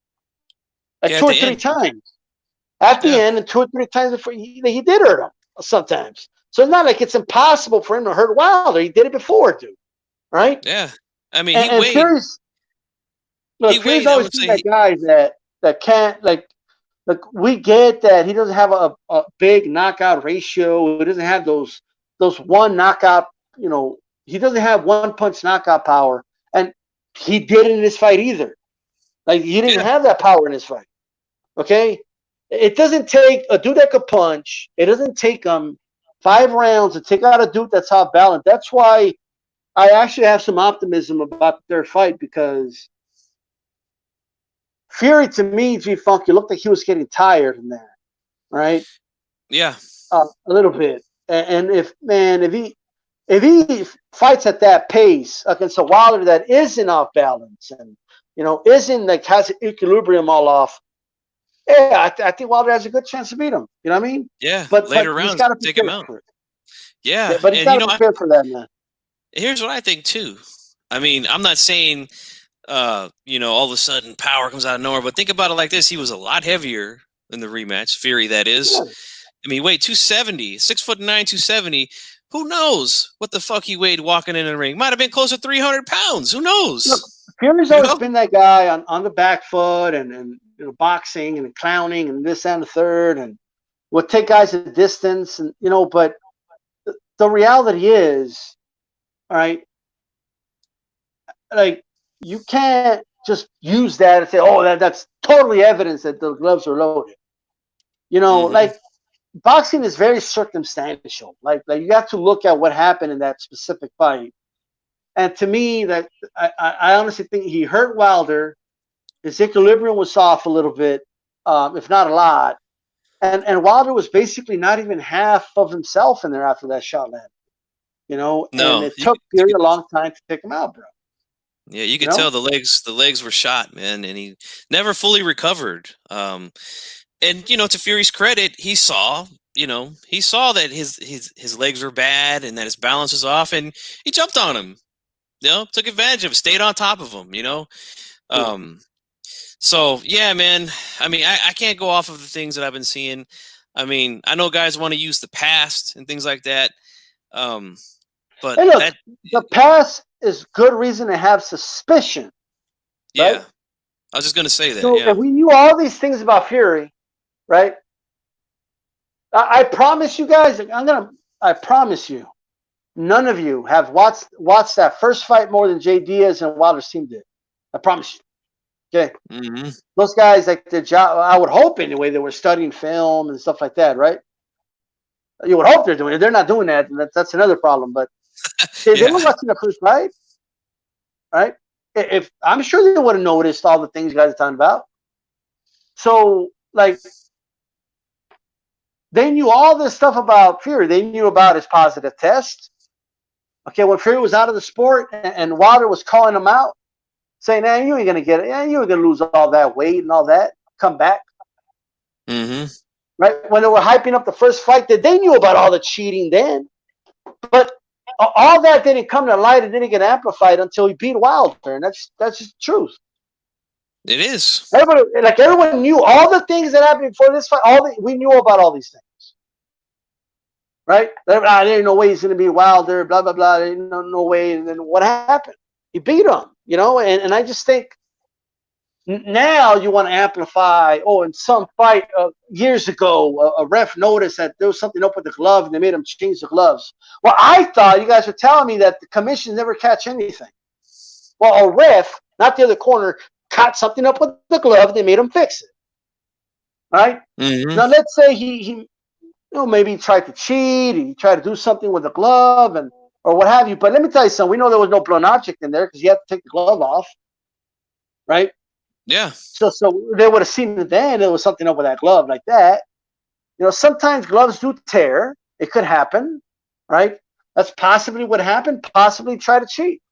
like 2 or 3 times. At the end, and 2 or 3 times before, he did hurt him sometimes. So it's not like it's impossible for him to hurt Wilder. He did it before, dude. Right? Yeah. I mean, he weighed. Fury's always been that guy that can't, like we get that he doesn't have a big knockout ratio. He doesn't have those one knockout, he doesn't have one punch knockout power, and he didn't in this fight either. Like he didn't have that power in his fight. Okay, it doesn't take a dude that could punch. It doesn't take 5 rounds to take out a dude that's off balance. That's why I actually have some optimism about their fight, because Fury, to me, G-Funk, it looked like he was getting tired in there, right? Yeah, a little bit. And if he fights at that pace against a Wilder that isn't off balance and isn't like has equilibrium all off, I think Wilder has a good chance to beat him. You know what I mean? Yeah. But later he's rounds, got to take him out. Yeah, but he's got to prepare for that, man. Here's what I think too. I mean, I'm not saying all of a sudden power comes out of nowhere, but think about it like this: he was a lot heavier in the rematch, Fury, that is. Yeah. I mean, weighed 270, 6'9", 270. Who knows what the fuck he weighed walking in the ring? Might have been close to 300 pounds. Who knows? Look, Fury's always been that guy on the back foot and boxing and clowning and this and the third, and will take guys a distance, and but the reality is, all right, like you can't just use that and say, oh, that's totally evidence that the gloves are loaded. Like boxing is very circumstantial. Like you have to look at what happened in that specific fight. And to me, that I honestly think he hurt Wilder. His equilibrium was off a little bit, if not a lot. And Wilder was basically not even half of himself in there after that shot landed. And it took Fury a long time to take him out, bro. Yeah, you could tell the legs were shot, man, and he never fully recovered. And to Fury's credit, he saw that his legs were bad and that his balance was off, and he jumped on him. Took advantage of it, stayed on top of him. So yeah, man. I mean, I can't go off of the things that I've been seeing. I mean, I know guys want to use the past and things like that. But hey, look, the past is good reason to have suspicion. Yeah, right? I was just gonna say that. So if we knew all these things about Fury, right? I promise you guys. I promise you, none of you have watched that first fight more than Jay Diaz and Wilder's team did. I promise you. Okay. Mm-hmm. Those guys, like their job, I would hope anyway, they were studying film and stuff like that, right? You would hope they're doing it. They're not doing that, and that's another problem. But they were watching the first fight, right? If I'm sure they would have noticed all the things you guys are talking about. So, like, they knew all this stuff about Fury. They knew about his positive test. Okay, when Fury was out of the sport and Wilder was calling him out, saying, "Man, you ain't gonna get it. Yeah, you ain't gonna lose all that weight and all that. Come back." Mm-hmm. Right when they were hyping up the first fight, that they knew about all the cheating then, but all that didn't come to light and didn't get amplified until he beat Wilder, and that's just the truth. It is. Everyone knew all the things that happened before this fight. We knew about all these things, right? There ain't no way he's gonna beat Wilder. Blah blah blah. There ain't no way. And then what happened? He beat him. And I just think now you want to amplify. Oh, in some fight years ago, a ref noticed that there was something up with the glove, and they made him change the gloves. Well, I thought you guys were telling me that the commission never catch anything. Well, a ref, not the other corner, caught something up with the glove. They made him fix it. Right? Mm-hmm. Now, let's say he maybe he tried to cheat. He tried to do something with the glove or what have you. But let me tell you something. We know there was no blown object in there because you had to take the glove off. Right? Yeah. So they would have seen it then. There was something up with that glove like that. Sometimes gloves do tear. It could happen. Right? That's possibly what happened. Possibly try to cheat.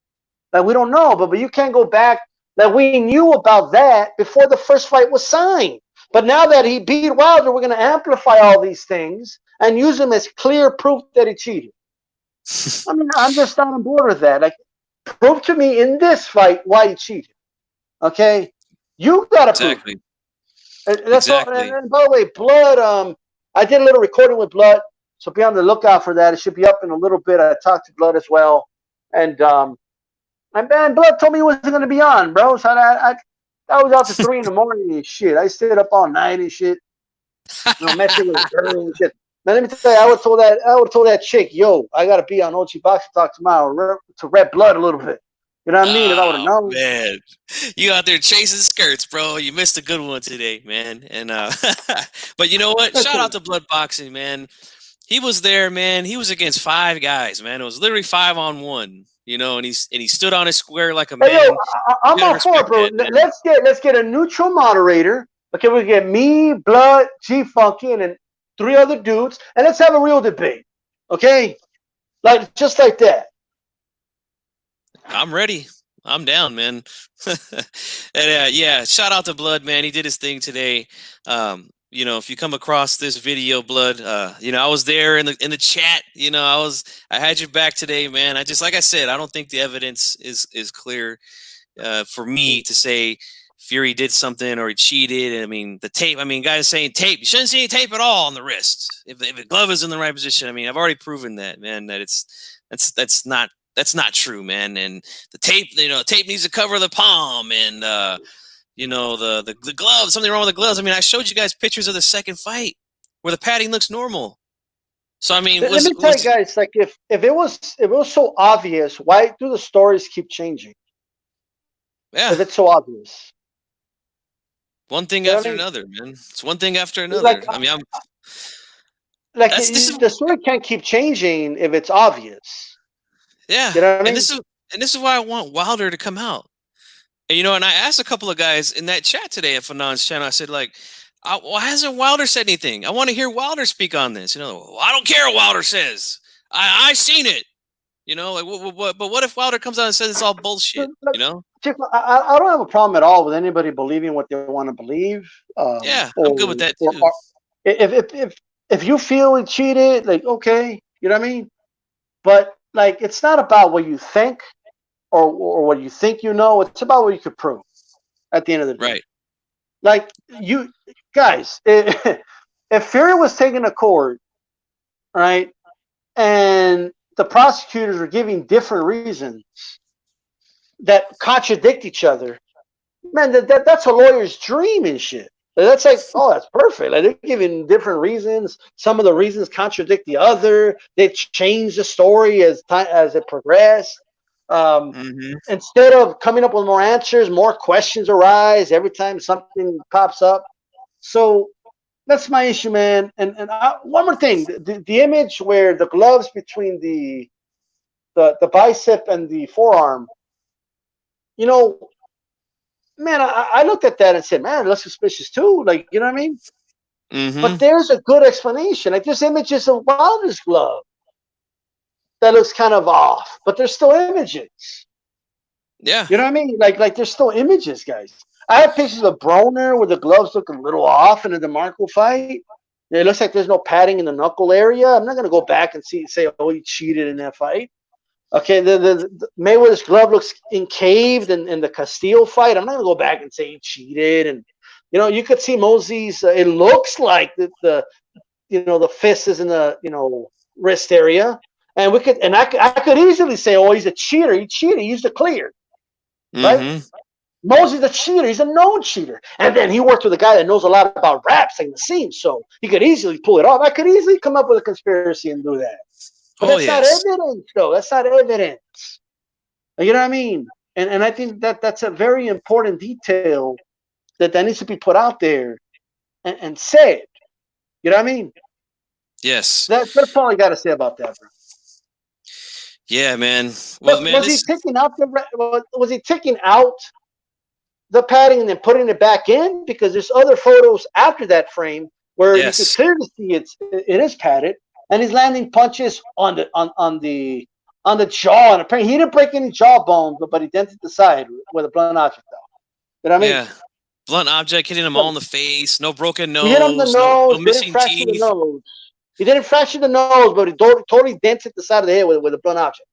Like, we don't know. But you can't go back. That we knew about that before the first fight was signed. But now that he beat Wilder, we're going to amplify all these things and use them as clear proof that he cheated. I mean, I'm just not on board with that. Like, prove to me in this fight why he cheated. Okay? You got to prove it. That's exactly. And by the way, Blood, I did a little recording with Blood, so be on the lookout for that. It should be up in a little bit. I talked to Blood as well. And Blood told me he wasn't going to be on, bro. So I was out to 3 in the morning and shit. I stayed up all night and shit. Messing with a girl and shit. Man, let me tell you, I would have told that chick, yo, I gotta be on OG Boxing Talk tomorrow to rep blood a little bit. You know what I mean? If I would have known. Man, you out there chasing skirts, bro. You missed a good one today, man. And but you know what? Shout out to Blood Boxing, man. He was there, man. He was against 5 guys, man. It was literally 5-on-1, you know, and he stood on his square like a man. Yo, I'm all for it, bro. Let's get a neutral moderator. Okay, we get me, Blood, G Funky, and then 3 other dudes, and let's have a real debate. Okay, like just like that. I'm ready. I'm down, man. And yeah, shout out to Blood, man. He did his thing today. You know, if you come across this video, Blood, you know, I was there in the chat. You know, I had your back today, man. Like I said, I don't think the evidence is clear for me to say Fury did something or he cheated. I mean, the tape. I mean, guys saying tape. You shouldn't see any tape at all on the wrist. If the glove is in the right position, I mean, I've already proven that, man. That that's not true, man. And the tape, you know, tape needs to cover the palm, and you know, the gloves, something wrong with the gloves. I mean, I showed you guys pictures of the second fight where the padding looks normal. So I mean, let me tell you guys, like if it was so obvious, why do the stories keep changing? Yeah, if it's so obvious. One thing after another, man. It's one thing after another. Like, I mean, the story can't keep changing if it's obvious. Yeah, you know what I mean? And this is why I want Wilder to come out. And, you know, and I asked a couple of guys in that chat today at Fanon's channel. I said, like, why hasn't Wilder said anything? I want to hear Wilder speak on this. You know, well, I don't care what Wilder says. I seen it. You know, like, but what if Wilder comes out and says it's all bullshit? You know, I don't have a problem at all with anybody believing what they want to believe. Yeah, I'm good with that too. If you feel he cheated, like, okay, you know what I mean. But like, it's not about what you think or what you think you know. It's about what you could prove at the end of the day. Right. Like, you guys, if Fury was taken to court, right, and the prosecutors were giving different reasons that contradict each other, man, that's a lawyer's dream and shit. That's like, oh, that's perfect. Like, they're giving different reasons. Some of the reasons contradict the other. They change the story as it progressed. Instead of coming up with more answers, more questions arise every time something pops up. So that's my issue, man. And one more thing, the image where the gloves between the bicep and the forearm, you know, man, I looked at that and said, man, it looks suspicious too. Like, you know what I mean? But there's a good explanation. Like, this image is a Wilder's glove that looks kind of off, but there's still images. Yeah. You know what I mean? Like there's still images, guys. I have pictures of Broner where the gloves look a little off in the DeMarco fight. It looks like there's no padding in the knuckle area. I'm not going to go back and say, oh, he cheated in that fight. Okay, the Mayweather's glove looks encaved in the Castillo fight. I'm not going to go back and say he cheated. And, you know, you could see Mosey's, it looks like the fist is in the, you know, wrist area. And I could easily say, oh, he's a cheater. He cheated. He used to clear. Right? Mosey's a cheater. He's a known cheater. And then he worked with a guy that knows a lot about raps and the scene. So he could easily pull it off. I could easily come up with a conspiracy and do that. But that's not evidence, though. That's not evidence. You know what I mean? And I think that's a very important detail that needs to be put out there and said. You know what I mean? Yes. That's all I got to say about that, bro. Yeah, man. Well, man, was he taking out the padding and then putting it back in? Because there's other photos after that frame where you can clearly see it is padded, and he's landing punches on the jaw. And apparently he didn't break any jawbone, but he dented the side with a blunt object, though. You know what I mean? Yeah. Blunt object hitting him all in the face. No broken nose. He hit him in the nose. No missing teeth. He didn't fracture the nose, but he totally dented the side of the head with a blunt object.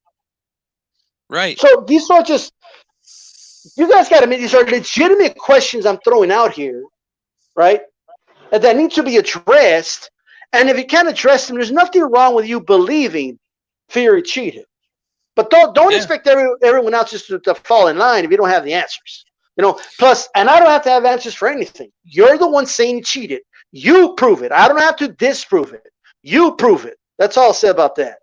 Right. So these are just, you guys got to admit, these are legitimate questions I'm throwing out here, right? And that need to be addressed. And if you can't address them, there's nothing wrong with you believing Fury cheated. But don't expect everyone else just to fall in line if you don't have the answers. You know, plus, and I don't have to have answers for anything. You're the one saying he cheated. You prove it. I don't have to disprove it. You prove it. That's all I'll say about that.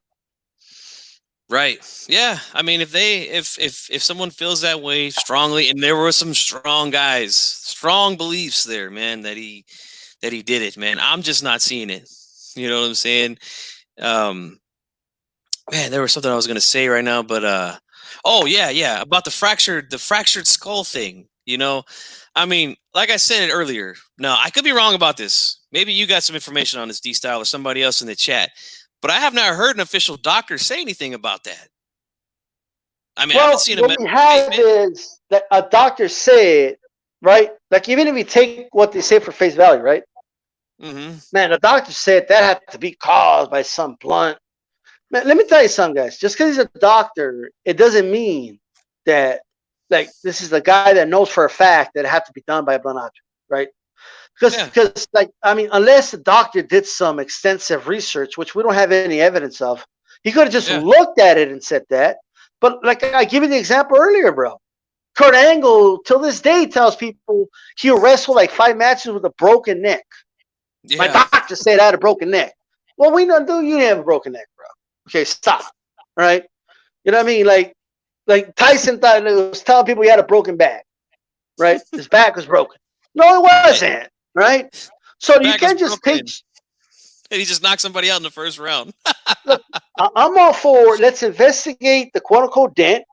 Right. Yeah. I mean, if someone feels that way strongly, and there were some strong guys, strong beliefs there, man, that he did it, man. I'm just not seeing it. You know what I'm saying? Man, there was something I was gonna say right now, but oh yeah, about the fractured skull thing. You know, I mean, like I said earlier. Now I could be wrong about this. Maybe you got some information on this, D Style, or somebody else in the chat. But I have not heard an official doctor say anything about that. I mean, I haven't seen what we have is that a doctor said, right? Like, even if you take what they say for face value, right? Mm-hmm. Man, the doctor said that had to be caused by some blunt. Man, let me tell you something, guys. Just because he's a doctor, it doesn't mean that, like, this is the guy that knows for a fact that it had to be done by a blunt object, right? Because, like, I mean, unless the doctor did some extensive research, which we don't have any evidence of, he could have just looked at it and said that. But, like, I give you the example earlier, bro. Kurt Angle, till this day, tells people he'll wrestle like 5 matches with a broken neck. Yeah. My doctor said I had a broken neck. Well, we know you didn't have a broken neck, bro. Okay, stop. All right? You know what I mean? Like Tyson thought it was telling people he had a broken back, right? His back was broken. No, it wasn't. Right? So you can't just take. And he just knocked somebody out in the first round. Look, I'm all for, let's investigate the quote unquote dent.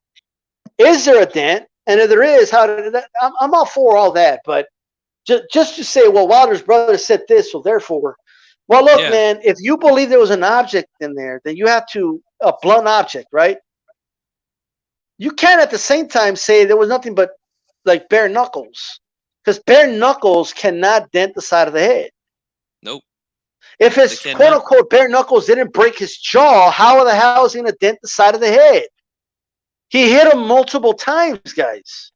Is there a dent? And if there is, how did that? I'm all for all that. But just to say, well, Wilder's brother said this, so therefore. Well, look, man, if you believe there was an object in there, then you have to, a blunt object, right? You can't at the same time say there was nothing but like bare knuckles. Because bare knuckles cannot dent the side of the head. Nope. If his quote-unquote bare knuckles didn't break his jaw, how the hell is he going to dent the side of the head? He hit him multiple times, guys.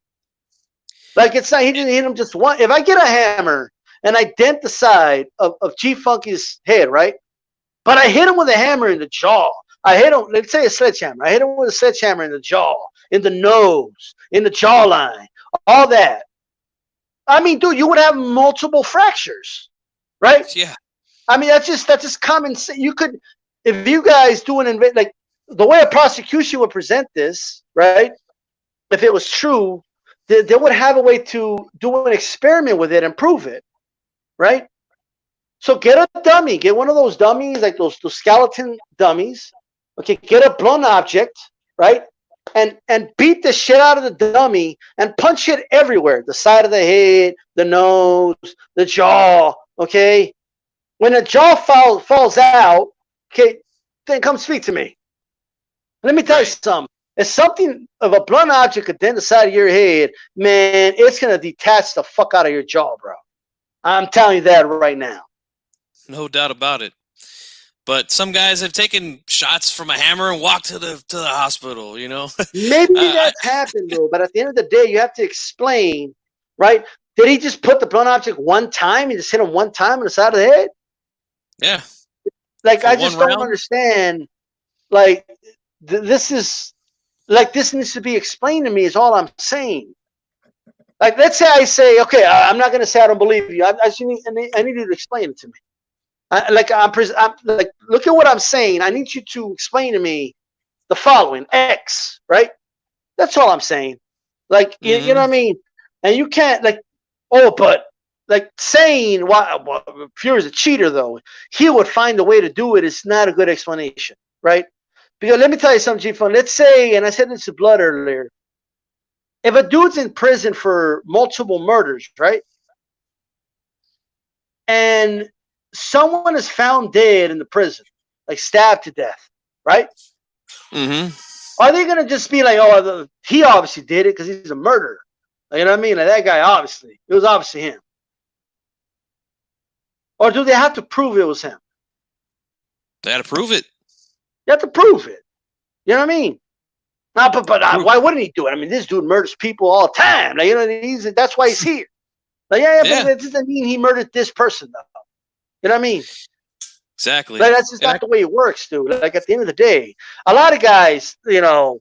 Like, it's not, he didn't hit him just one. If I get a hammer and I dent the side of G-Funky's head, right? But I hit him with a hammer in the jaw. I hit him, let's say a sledgehammer. I hit him with a sledgehammer in the jaw, in the nose, in the jawline, all that. I mean, dude, you would have multiple fractures, right? Yeah. I mean, that's just common sense. You could, if you guys do like the way a prosecution would present this, right? If it was true, they would have a way to do an experiment with it and prove it, right? So get a dummy, get one of those dummies, like those skeleton dummies. Okay, get a blunt object, right? And beat the shit out of the dummy and punch it everywhere. The side of the head, the nose, the jaw, okay? When the jaw falls out, okay, then come speak to me. Let me tell you something. If something of a blunt object could dent the side of your head, man, it's going to detach the fuck out of your jaw, bro. I'm telling you that right now. No doubt about it. But some guys have taken shots from a hammer and walked to the hospital, you know. Maybe that's happened, though. But at the end of the day, you have to explain, right? Did he just put the blunt object one time? He just hit him one time on the side of the head? Yeah. Like, I just don't understand. Like, this is, like, this needs to be explained to me is all I'm saying. Like, let's say I say, okay, I'm not going to say I don't believe you. I need you to explain it to me. Like, look at what I'm saying. I need you to explain to me the following X, right? That's all I'm saying. Like, you know what I mean? And you can't, like, oh, but, like, saying well, Fury's a cheater, though. He would find a way to do it. It's not a good explanation, right? Because let me tell you something, G-Fun. Let's say, and I said this to Blood earlier, if a dude's in prison for multiple murders, right? And someone is found dead in the prison, like stabbed to death, right? Mm-hmm. Are they going to just be like, oh, he obviously did it because he's a murderer? You know what I mean? Like, that guy, obviously. It was obviously him. Or do they have to prove it was him? They had to prove it. You have to prove it. You know what I mean? No, but why wouldn't he do it? I mean, this dude murders people all the time. Like, you know, that's why he's here. Like, yeah, but that doesn't mean he murdered this person, though. You know what I mean? Exactly. Like, that's just not the way it works, dude. Like, at the end of the day, a lot of guys, you know,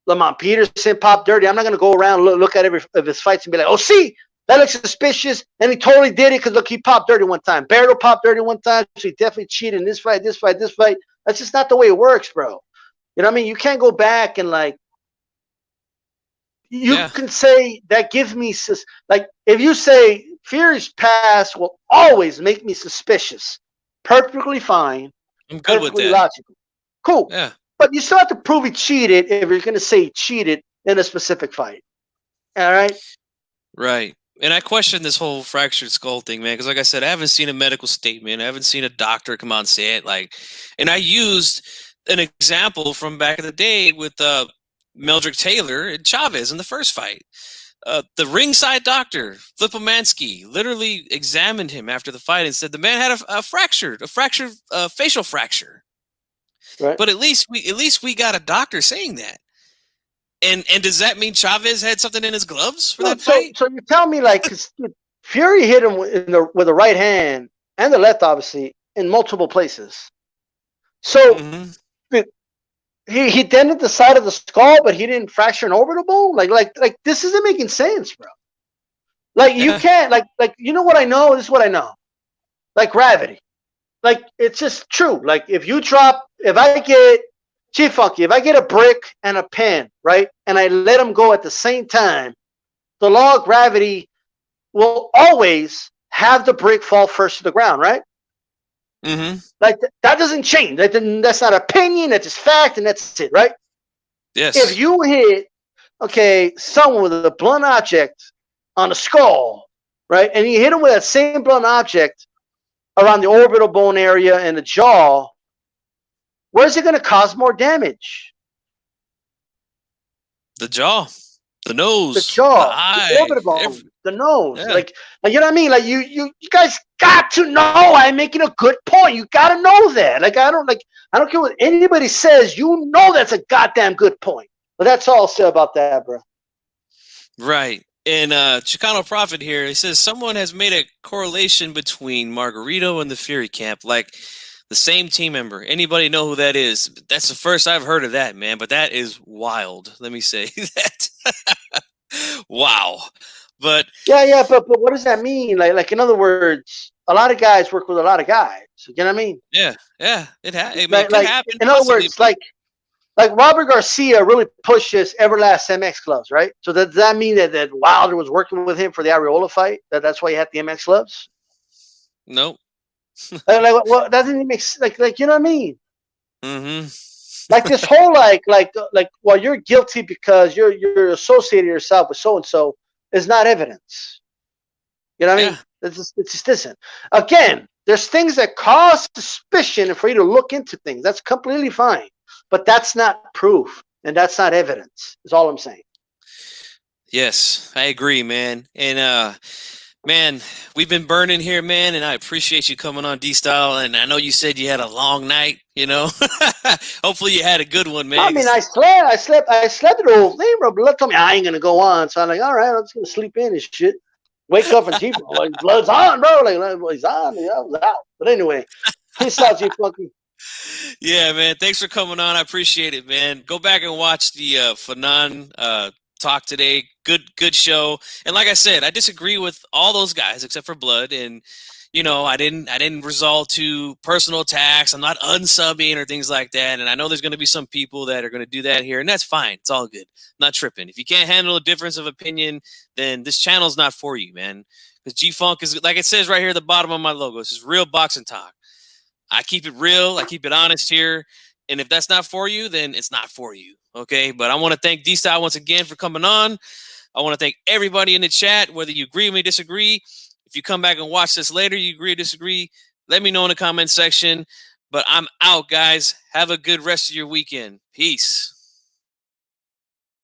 Lamont Peterson, Pop Dirty, I'm not going to go around and look at every of his fights and be like, oh, see, That looks suspicious, and he totally did it because look, he popped dirty one time. Barrett popped dirty one time, so he definitely cheated in this fight, this fight, this fight. That's just not the way it works, bro. You know what I mean? You can't go back and like you can say that gives me like if you say Fury's past will always make me suspicious, perfectly fine. I'm good with that. Logical. Cool. Yeah. But you still have to prove he cheated if you're going to say he cheated in a specific fight. All right? Right. And I question this whole fractured skull thing, man, because like I said, I haven't seen a medical statement. I haven't seen a doctor come out and say it. And I used an example from back in the day with Meldrick Taylor and Chavez in the first fight. The ringside doctor, Flipomansky, literally examined him after the fight and said the man had a fractured facial fracture. Right. But at least we got a doctor saying that. And does that mean Chavez had something in his gloves for that fight? So you tell me, like, 'cause Fury hit him with the right hand and the left, obviously, in multiple places. So he dented the side of the skull, but he didn't fracture an orbital bone. Like this isn't making sense, bro. Like you can't like you know what I know. This is what I know. Like gravity. Like it's just true. Like if I get G-Funky, if I get a brick and a pen, right, and I let them go at the same time, the law of gravity will always have the brick fall first to the ground, right? Mm-hmm. Like that doesn't change. That's not opinion. That's just fact, and that's it, right? Yes. If you hit, someone with a blunt object on the skull, right, and you hit them with that same blunt object around the orbital bone area and the jaw, where's it going to cause more damage? The jaw, the nose, the jaw, the eye, the orbital bone, the nose. Yeah. Like you know what I mean? Like you guys got to know. I'm making a good point. You got to know that. Like I don't care what anybody says. You know that's a goddamn good point. But that's all I'll say about that, bro. Right. And Chicano Prophet here, he says someone has made a correlation between Margarito and the Fury camp, like the same team member. Anybody know who that is? That's the first I've heard of that, man. But that is wild. Let me say that. Wow. But yeah. But what does that mean? Like in other words, a lot of guys work with a lot of guys. You know what I mean? Yeah. It could happen. In other words, like Robert Garcia really pushes Everlast MX gloves, right? So does that mean that Wilder was working with him for the Arreola fight? That's why he had the MX gloves? Nope. Well, doesn't it make like you know what I mean? Mm-hmm. Like this whole well, you're guilty because you're associating yourself with so and so is not evidence. You know what I mean? It just isn't. Again, there's things that cause suspicion and for you to look into things. That's completely fine. But that's not proof, and that's not evidence, is all I'm saying. Yes, I agree, man. And, man, we've been burning here, man, and I appreciate you coming on D-Style. And I know you said you had a long night, you know. Hopefully you had a good one, man. I mean, I slept the whole thing, bro. Blood told me I ain't going to go on. So I'm like, all right, I'm just going to sleep in and shit. Wake up and G, like, blood's on, bro. Like, he's on. I was out. But anyway, peace out, G-Funky. Yeah, man. Thanks for coming on. I appreciate it, man. Go back and watch the Fanon talk today. Good show. And like I said, I disagree with all those guys except for Blood. And you know, I didn't resort to personal attacks. I'm not unsubbing or things like that. And I know there's going to be some people that are going to do that here, and that's fine. It's all good. I'm not tripping. If you can't handle a difference of opinion, then this channel's not for you, man. Because G-Funk is, like it says right here at the bottom of my logo, this is real boxing talk. I keep it real. I keep it honest here. And if that's not for you, then it's not for you. Okay. But I want to thank D-Style once again for coming on. I want to thank everybody in the chat, whether you agree with me, disagree. If you come back and watch this later, you agree or disagree, let me know in the comment section. But I'm out, guys. Have a good rest of your weekend. Peace.